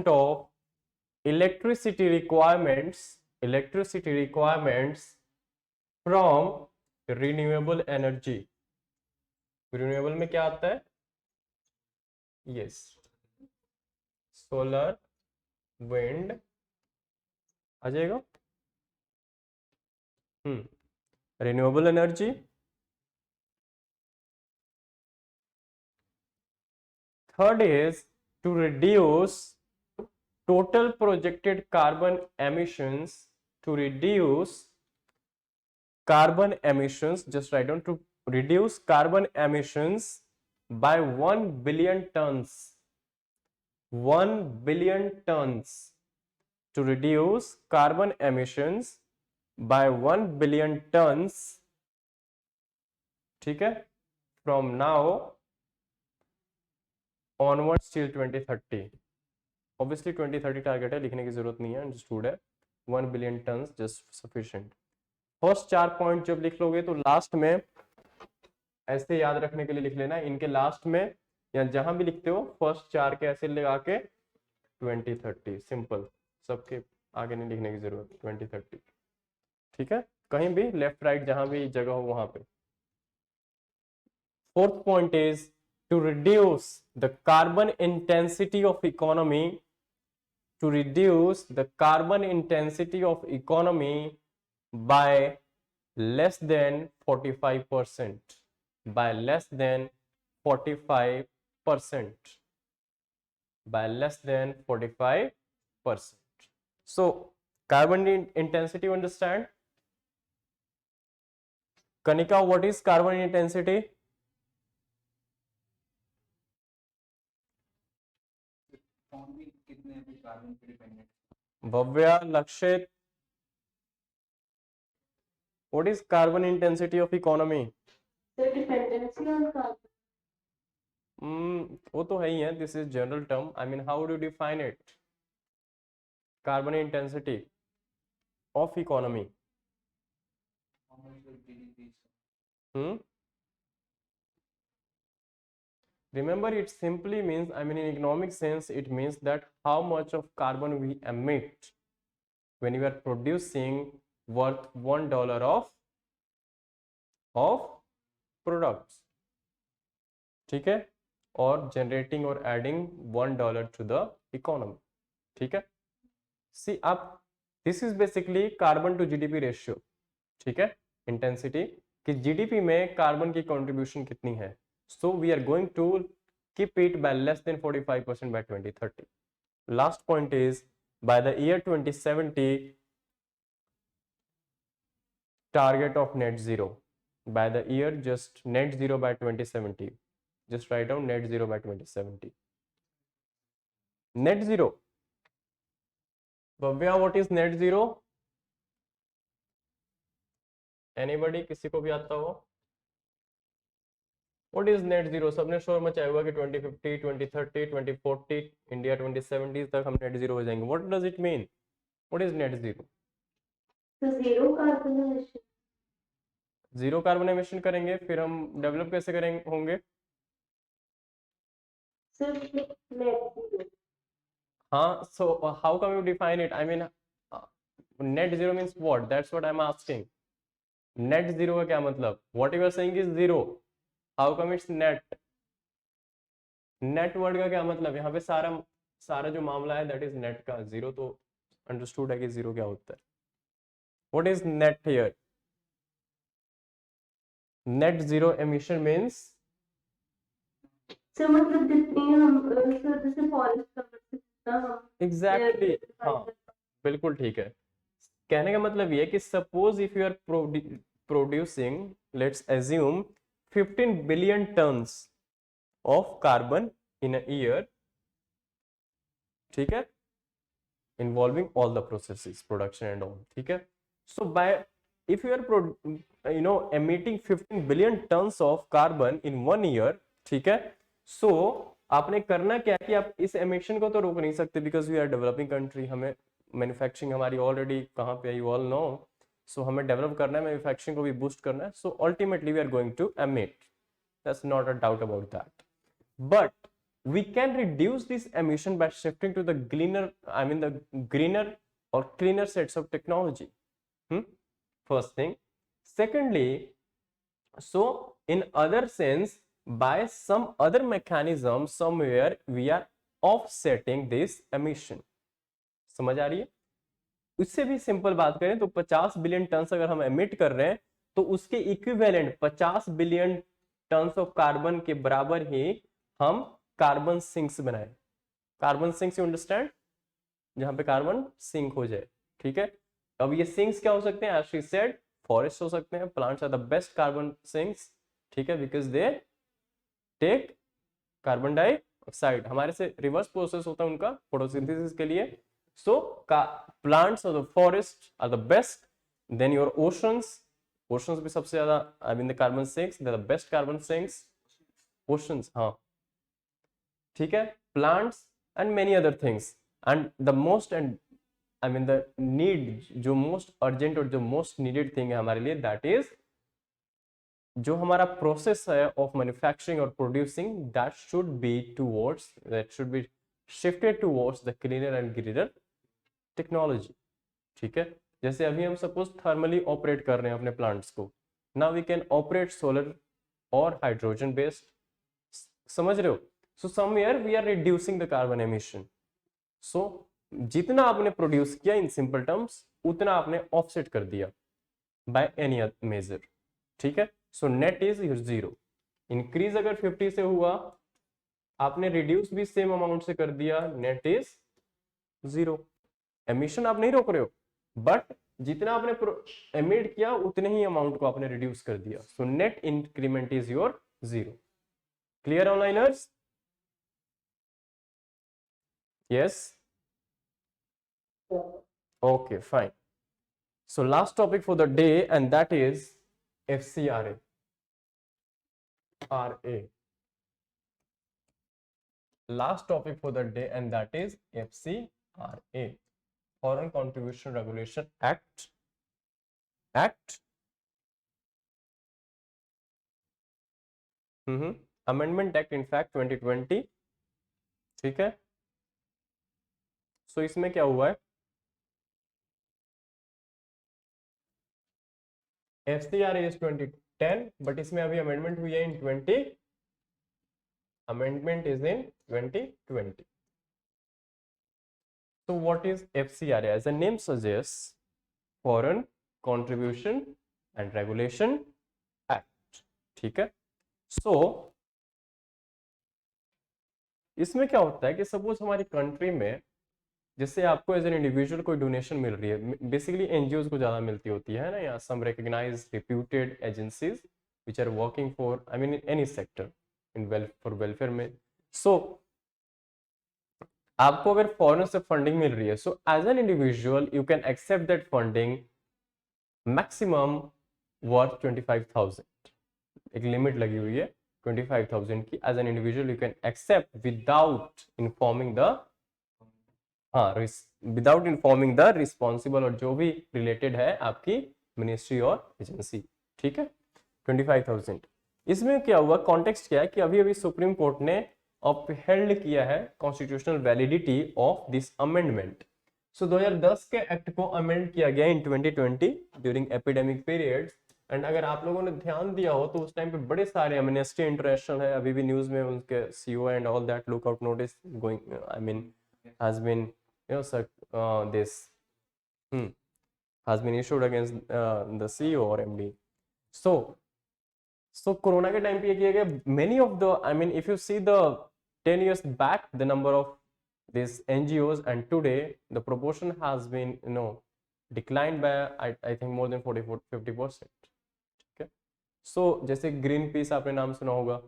of electricity requirements from renewable energy. Renewable में क्या आता है? Yes, solar, wind आ जाएगा। Renewable energy. Third is to reduce total projected carbon emissions, to reduce carbon emissions, just write down, to reduce carbon emissions by 1 billion tons, 1 billion tons, to reduce carbon emissions by 1 billion tons, ठीक है, from now onwards till 2030. Obviously 2030 target है, लिखने की जरूरत नहीं है, understood है। 1 billion tonne just sufficient. First 4 point जब लिख लोगे तो लास्ट में ऐसे याद रखने के लिए लिख लेना, इनके लास्ट में या जहां भी लिखते हो फर्स्ट 4 के ऐसे लगा के 2030 सिंपल, सबके आगे नहीं लिखने की जरूरत, 2030 ठीक है, कहीं भी लेफ्ट राइट जहां भी जगह हो वहां पे। Fourth point is to reduce the carbon intensity of economy, to reduce the carbon intensity of economy by less than 45%, by less than 45%, by less than 45%. So carbon intensity, you understand? Kanika, what is carbon intensity? Only कितने भी carbon पे dependent. Bhavya, Lakshit, what is carbon intensity of economy? The dependency on carbon. वो तो है ही है, this is general term, I mean how do define it, carbon intensity of economy. How much will GDP? Remember, it simply means, I mean in economic sense it means that how much of carbon we emit when we are producing worth $1 of products, ठीक है, और generating और adding $1 to the economy, ठीक है। See आप, this is basically carbon to GDP ratio, ठीक है, intensity कि जीडीपी में कार्बन की कंट्रीब्यूशन कितनी है। So we are going to keep it by less than 45% by 2030। Last point is by the year 2070 target of net zero, by the year just net zero by 2070, just write down net zero by 2070, net zero। Bhavya, what is net zero? Anybody, किसी को भी आता हो? What is net zero? सबने शोर मचाया हुआ कि 2050, 2030, 2040, इंडिया 2070 तक हम net zero हो जाएंगे। What does it mean? What is net zero? So zero carbon emission. Zero carbon emission करेंगे, फिर हम डेवलप कैसे करेंगे होंगे? सिर्फ net zero. हाँ, so how come you define it? I mean, net zero means what? That's what I'm asking. Net zero का क्या मतलब? What you are saying is zero. How come it's net? Net word का क्या मतलब? यहाँ पे सारा जो मामला है that is net का, zero तो understood है कि zero क्या होता है। What is net here? Net zero emission means So मतलब जितनी हम जैसे फॉरेस्ट कवर से जितना हम exactly, हाँ बिल्कुल ठीक है। कहने का मतलब ये कि suppose if you are producing, let's assume 15 billion tons of carbon in a year, ठीक है, involving all the processes, production and all, ठीक है। So by if you are emitting 15 billion tons of carbon in 1 year, ठीक है, सो आपने करना क्या कि आप इस एमिशन को तो रोक नहीं सकते because we are developing country, हमें मैन्युफैक्चरिंग हमारी ऑलरेडी कहाँ पे है, यू ऑल नो। सो हमें डेवलप करना है, मैन्युफैक्चरिंग को भी बूस्ट करना है, सो ultimately we are going to emit, that's not a doubt about that. But we can reduce this emission by shifting to the greener or cleaner sets of technology. First thing. Secondly, so in other sense, by some other mechanism somewhere we are offsetting this emission. समझ आ रही है? उससे भी simple बात करें तो 50 billion ton अगर हम एमिट कर रहे हैं तो उसके equivalent 50 billion tonne of carbon के बराबर ही हम कार्बन सिंक्स बनाए। कार्बन सिंक्स, यू अंडरस्टैंड, जहां पे कार्बन सिंक हो जाए, ठीक है। अब ये सिंक्स क्या हो सकते हैं? एज शी सेड, फॉरेस्ट हो सकते हैं, plants are the best carbon sinks, ठीक है, because they take carbon dioxide, हमारे से रिवर्स प्रोसेस होता है उनका फोटोसिंथेसिस के लिए। सो प्लांट्स और the forest are the best, then your oceans, oceans भी सबसे ज्यादा, I mean the carbon sinks, they are the best carbon sinks, oceans, हाँ ठीक है, plants and many other things, and the most and I mean the need, जो most urgent और जो most needed thing है हमारे लिए, दैट इज जो हमारा प्रोसेस है ऑफ मैन्युफैक्चरिंग और producing, that should be towards, that should be shifted towards the cleaner and greener technology. ठीक है, जैसे अभी हम सपोज थर्मली ऑपरेट कर रहे हैं अपने प्लांट्स को, now we can operate solar और हाइड्रोजन बेस्ड, समझ रहे हो? So somewhere we are reducing the carbon emission. So जितना आपने प्रोड्यूस किया इन सिंपल टर्म्स, उतना आपने ऑफसेट कर दिया बाय एनी मेजर। ठीक है, so net is zero. Increase अगर 50 से हुआ, आपने रिड्यूस भी सेम अमाउंट से कर दिया, नेट इज जीरो। एमिशन आप नहीं रोक रहे हो, बट जितना आपने एमिट किया उतने ही अमाउंट को आपने रिड्यूस कर दिया, so net increment is your zero. Clear onliners? Yes, okay, fine. So last topic for the day, and that is FCRA. RA. Last topic for the day, and that is FCRA. Foreign Contribution Regulation Act. Amendment Act, in fact 2020. ठीक है, सो इसमें क्या हुआ है, FCRA is 2010, but इसमें अभी amendment हुई है इन 20, amendment is in 2020. So what is FCRA? As the name suggests, Foreign Contribution and Regulation Act. ठीक है, so इसमें क्या होता है कि सपोज हमारी कंट्री में जैसे आपको एज एन इंडिविजुअल कोई डोनेशन मिल रही है, बेसिकली एनजीओज को ज्यादा मिलती होती है ना, या some recognised reputed agencies which are working for, I mean in any sector in for welfare में। सो आपको अगर फॉरेन से फंडिंग मिल रही है, so as an individual you can accept that funding maximum worth 25,000, एक लिमिट लगी हुई है 25,000 की। As an individual you can accept without informing the, हाँ, विदाउट इन्फॉर्मिंग द रिस्पॉन्सिबल, और जो भी रिलेटेड है आपकी मिनिस्ट्री और एजेंसी। ठीक है, 25,000। इसमें क्या हुआ, कॉन्टेक्स्ट क्या है कि अभी अभी सुप्रीम कोर्ट ने अपहेल्ड किया है constitutional validity of this amendment. So 2010 के एक्ट को अमेंड किया गया इन 2020 ड्यूरिंग एपिडेमिक पीरियड्स। एंड अगर आप लोगों ने ध्यान दिया हो तो उस टाइम पे बड़े सारे, एमनेस्टी इंटरनेशनल है, अभी भी न्यूज में उनके CEO and all that lookout notice going, I mean has been, you know, sir, this has been issued against the CEO or MD. So corona के टाइम पे ये किया गया, many of the, I mean if you see the 10 years back the number of these NGOs, and today the proportion has been, you know, declined by I think more than 40-50%. okay, so जैसे green peas आपने नाम सुना होगा।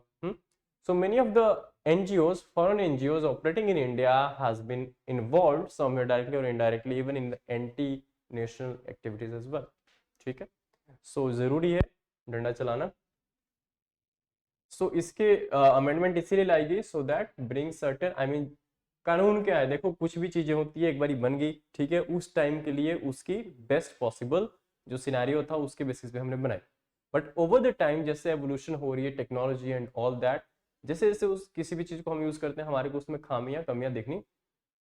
So many of the NGOs, foreign NGOs operating in India has been involved somewhere directly or indirectly even in the anti-national activities as well. ठीक है, so जरूरी है डंडा चलाना। so इसके अमेंडमेंट इसीलिए लाई गई so that bring certain, I mean कानून क्या है, देखो कुछ भी चीजें होती है एक बारी बन गई, ठीक है, उस टाइम के लिए उसकी बेस्ट पॉसिबल जो सिनेरियो था उसके बेसिस पे हमने बनाई। बट ओवर द टाइम जैसे एवोल्यूशन हो रही है टेक्नोलॉजी एंड ऑल दैट, जैसे जैसे उस किसी भी चीज को हम यूज करते हैं हमारे को उसमें खामियां कमियां दिखनी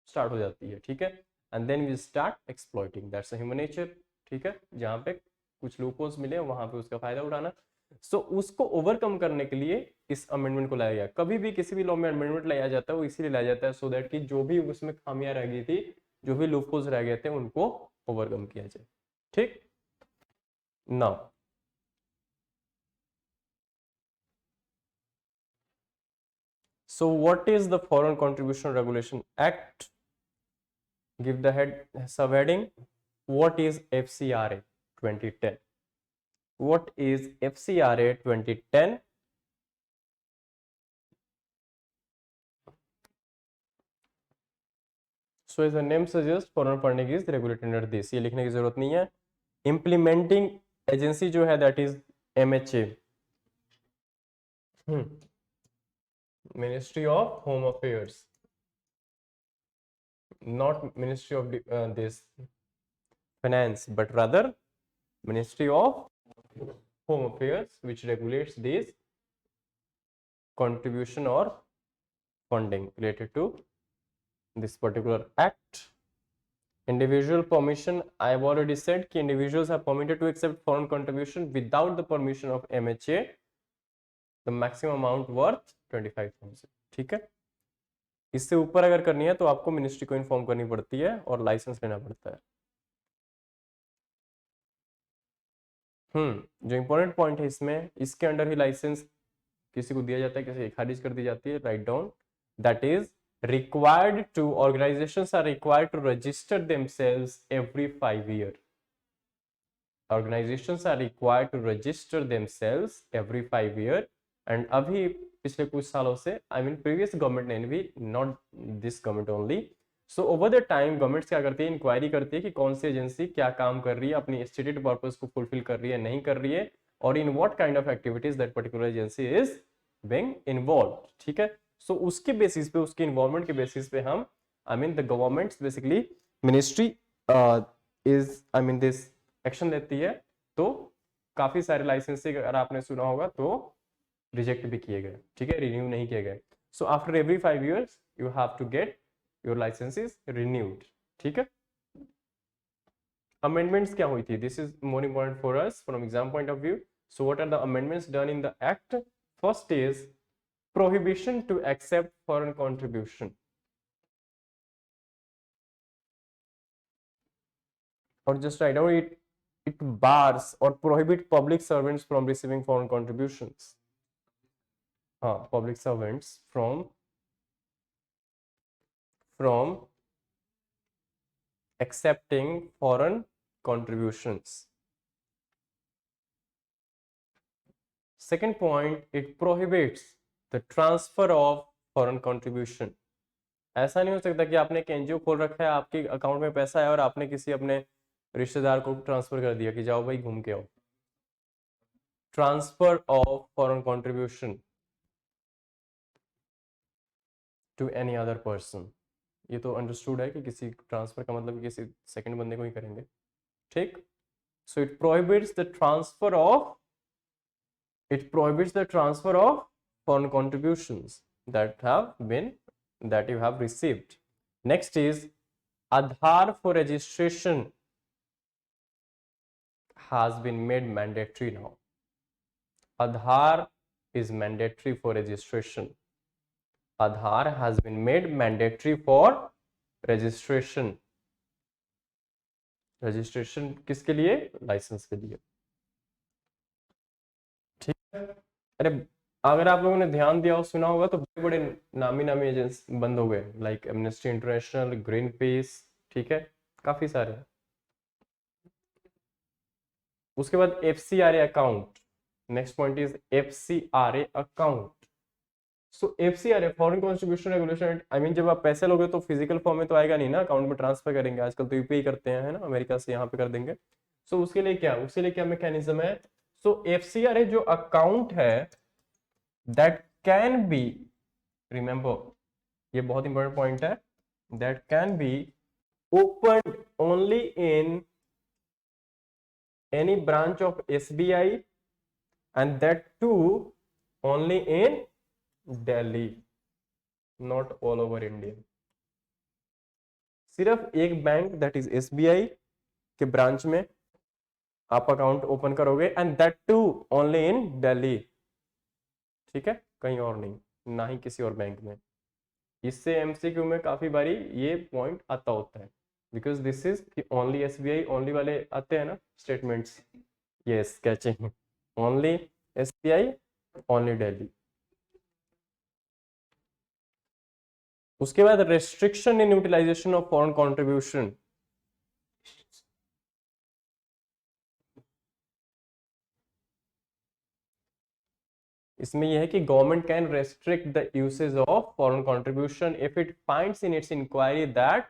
स्टार्ट हो जाती है। ठीक है, and then we start exploiting, that's human nature. ठीक है, जहाँ पे कुछ लूपहोल्स मिले वहां पे उसका फायदा उठाना। सो उसको ओवरकम करने के लिए इस अमेंडमेंट को लाया गया। कभी भी किसी भी लॉ में अमेंडमेंट लाया जाता है वो इसीलिए लाया जाता है सो दैट कि जो भी उसमें खामियां रह गई थी, जो भी लूपहोल्स रह गए थे, उनको ओवरकम किया जाए। ठीक, now so what is the Foreign Contribution Regulation Act? Give the head subheading. What is FCRA 2010? What is FCRA 2010? So as the name suggests, foreign funding is regulated under this. ये लिखने की जरूरत नहीं है। Implementing agency जो है that is MHA, Ministry of Home Affairs, not Ministry of this Finance, but rather Ministry of Home Affairs, which regulates this contribution or funding related to this particular act. Individual permission, I have already said कि individuals are permitted to accept foreign contribution without the permission of MHA, the maximum amount worth 25,000. ठीक है, इससे ऊपर अगर करनी है तो आपको मिनिस्ट्री को इन्फॉर्म करनी पड़ती है और लाइसेंस लेना पड़ता है. जो इंपॉर्टेंट पॉइंट है इसमें, इसके अंडर ही लाइसेंस किसी को दिया जाता है, किसी खारिज कर दी जाती है. Write down, that is required to, organizations are required to register themselves every 5 years. Organizations are required to register themselves every 5 years. And अभी पिछले कुछ सालों से, I mean previous government ने भी, not this government only. So over the time government क्या करती है, इंक्वायरी करती है कि कौन सी एजेंसी क्या काम कर रही है, अपनी स्टेटेड पर्पस को फुलफिल कर रही है, नहीं कर रही है, और in what kind of activities that particular agency is being involve. ठीक है, सो उसके बेसिस पे, उसके इन्वॉल्वमेंट के बेसिस पे हम, आई mean the government basically, ministry is, I mean this action लेती है. तो काफी सारे लाइसेंस अगर आपने सुना होगा तो रिजेक्ट भी किए गए. ठीक है, रिन्यू नहीं किए गए. So after every 5 years you have to get your licenses renewed. ठीक है, अमेंडमेंट्स क्या हुई थी, this is more important for us from exam point of view. So what are the amendments done in the act? First is prohibition to accept foreign contribution, or just write down it bars or prohibit public servants from receiving foreign contributions. Public servants from accepting foreign contributions. Second point, it prohibits the transfer of foreign contribution. ऐसा नहीं हो सकता कि आपने एक NGO खोल रखा है, आपके अकाउंट में पैसा है और आपने किसी अपने रिश्तेदार को ट्रांसफर कर दिया कि जाओ भाई घूम के आओ. Transfer of foreign contribution to any other person, ये तो अंडरस्टूड है कि किसी ट्रांसफर का मतलब किसी सेकंड बंदे को ही करेंगे. ठीक, so it prohibits the transfer of foreign contributions that you have received. Next is Aadhaar for registration has been made mandatory now. Aadhaar is mandatory for registration. Aadhaar has been made mandatory for registration. Registration किसके लिए? Licence के लिए. ठीक है, अरे अगर आप लोगों ने ध्यान दिया और सुना होगा तो बड़े बड़े नामी एजेंसी बंद हो गए, like amnesty international, green peas. ठीक है, काफी सारे. उसके बाद FCRA account. Next point is FCRA account. So FCRA foreign contribution regulation, I mean जब आप पैसे लोगे तो फिजिकल फॉर्म में तो आएगा नहीं ना, अकाउंट में ट्रांसफर करेंगे. आजकल तो यूपीआई करते हैं, है ना, अमेरिका से यहाँ पे कर देंगे. सो उसके लिए क्या मैकेनिज्म है? सो FCRA जो अकाउंट है, that can be, remember ये बहुत इंपॉर्टेंट पॉइंट है, that can be opened only in any branch of SBI and that too only in Delhi, not all over India. सिर्फ एक बैंक दैट इज SBI के branch में आप account open करोगे and that too only in Delhi. ठीक है, कहीं और नहीं, ना ही किसी और बैंक में. इससे MCQ में काफी बारी ये पॉइंट आता होता है, because this is only SBI, only वाले आते हैं ना statements. Yes, catching, only SBI, only Delhi. उसके बाद restriction in utilization of foreign contribution. इसमें यह है कि government can restrict the usage of foreign contribution if it finds in its inquiry that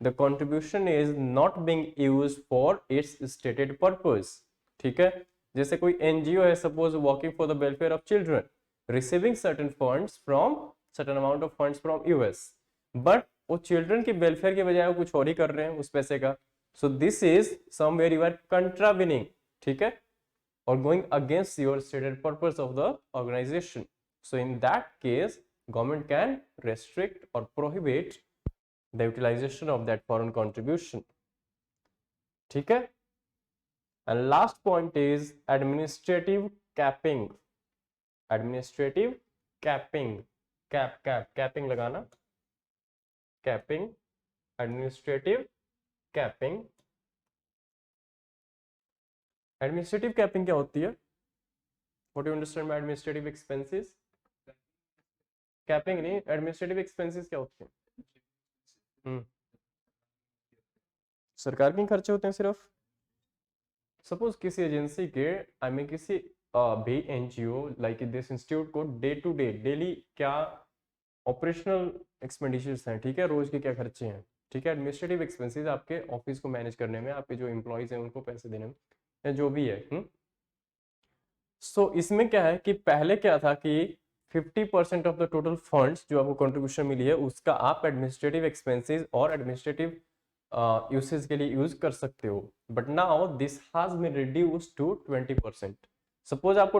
the contribution is not being used for its stated purpose. ठीक है, जैसे कोई NGO है, suppose working for the welfare of children, receiving certain funds from certain amount of funds from US, but वो children के welfare के बजाय वो कुछ और ही कर रहे हैं उस पैसे का. So this is somewhere you are contravening, ठीक है, और going against your stated purpose of the organisation. So in that case government can restrict और prohibit the utilisation of that foreign contribution. ठीक है. And last point is administrative capping. Administrative capping, capping लगाना, capping, administrative capping. Administrative capping क्या होती है? What do you understand by administrative expenses? Capping नहीं, administrative expenses क्या होते हैं? सरकार के खर्चे होते हैं सिर्फ. सपोज किसी एजेंसी के आई मीन किसी भी एनजीओ लाइक दिस इंस्टीट्यूट को डे टू डे डेली क्या ऑपरेशनल एक्सपेंडिचर्स हैं, ठीक है, रोज के क्या खर्चे हैं, ठीक है. एडमिनिस्ट्रेटिव एक्सपेंसेस आपके ऑफिस को मैनेज करने में, आपके जो एम्प्लॉयज हैं उनको पैसे देने में, या जो भी है. सो इसमें क्या है कि पहले क्या था कि 50% ऑफ द टोटल फंड्स जो आपको कंट्रीब्यूशन मिली है उसका आप एडमिनिस्ट्रेटिव एक्सपेंसेस और एडमिनिस्ट्रेटिव यूसेज के लिए यूज कर सकते हो. But now this has been reduced to 20%. Suppose आपको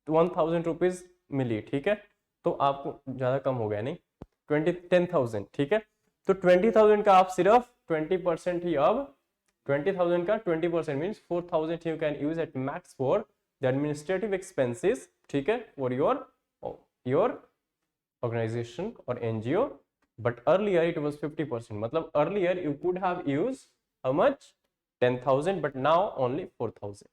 1000 रुपीज मिली, ठीक है, तो आपको ज्यादा कम हो गया नहीं, 10,000, ठीक है. तो 20,000 का आप सिर्फ 20% ही, अब 20,000 का 20% means 4,000 you can use at max for the administrative expenses, ठीक है, फॉर योर ऑर्गेनाइजेशन और NGO. But earlier it was 50%. मतलब earlier you could have use how much 10,000 but now only 4,000.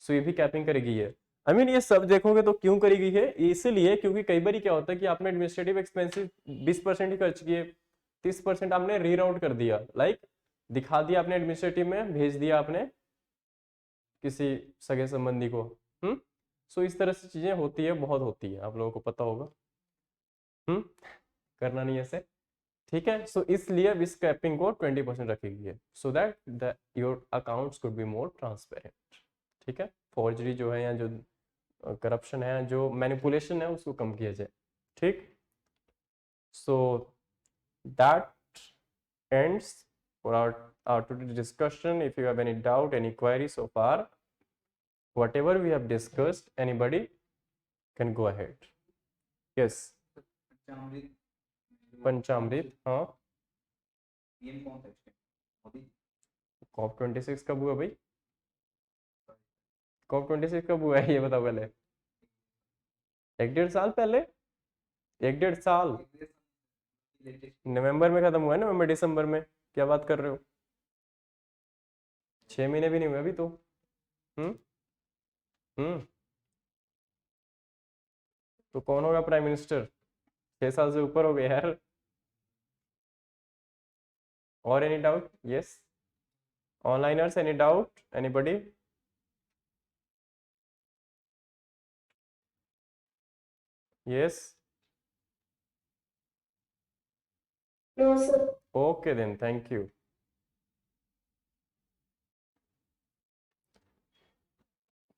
सो ये भी कैपिंग करेगी है. आई मीन ये सब देखोगे तो क्यों करी गई है, इसीलिए क्योंकि कई बार क्या होता है कि आपने एडमिनिस्ट्रेटिव एक्सपेंसेस 20% ही खर्च किए, 30% आपने रीराउट कर दिया, लाइक दिखा दिया आपने एडमिनिस्ट्रेटिव में, भेज दिया आपने किसी सगे संबंधी को. सो इस तरह से चीजें होती है, बहुत होती है, आप लोगों को पता होगा. करना नहीं ऐसे, ठीक है. सो इसलिए अब इस कैपिंग को 20% रखी गई है, so that the your accounts could be more transparent. ठीक है. फॉर्जरी जो है या जो करप्शन है, जो मैनिपुलेशन है, उसको कम किया जाए. ठीक. सो that ends for our today's discussion. If you have any doubt, any query so far, whatever we have discussed, anybody can go ahead. Yes. पंचामृत, हाँ. COP26 कब हुआ भाई? COP26 कब हुआ है ये बताओ पहले. 1-1.5 साल पहले. 1-1.5 साल नवंबर में खत्म हुआ है, नवंबर दिसंबर में. क्या बात कर रहे हो? 6 महीने भी नहीं हुए अभी तो. हम्म हम्म तो कौन होगा प्राइम मिनिस्टर? 6 साल से ऊपर हो गए यार. और any doubt? Yes. Onliners, any doubt, anybody? Yes. No, sir. Okay then, thank you.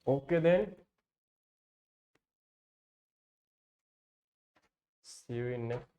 Okay then, see you in next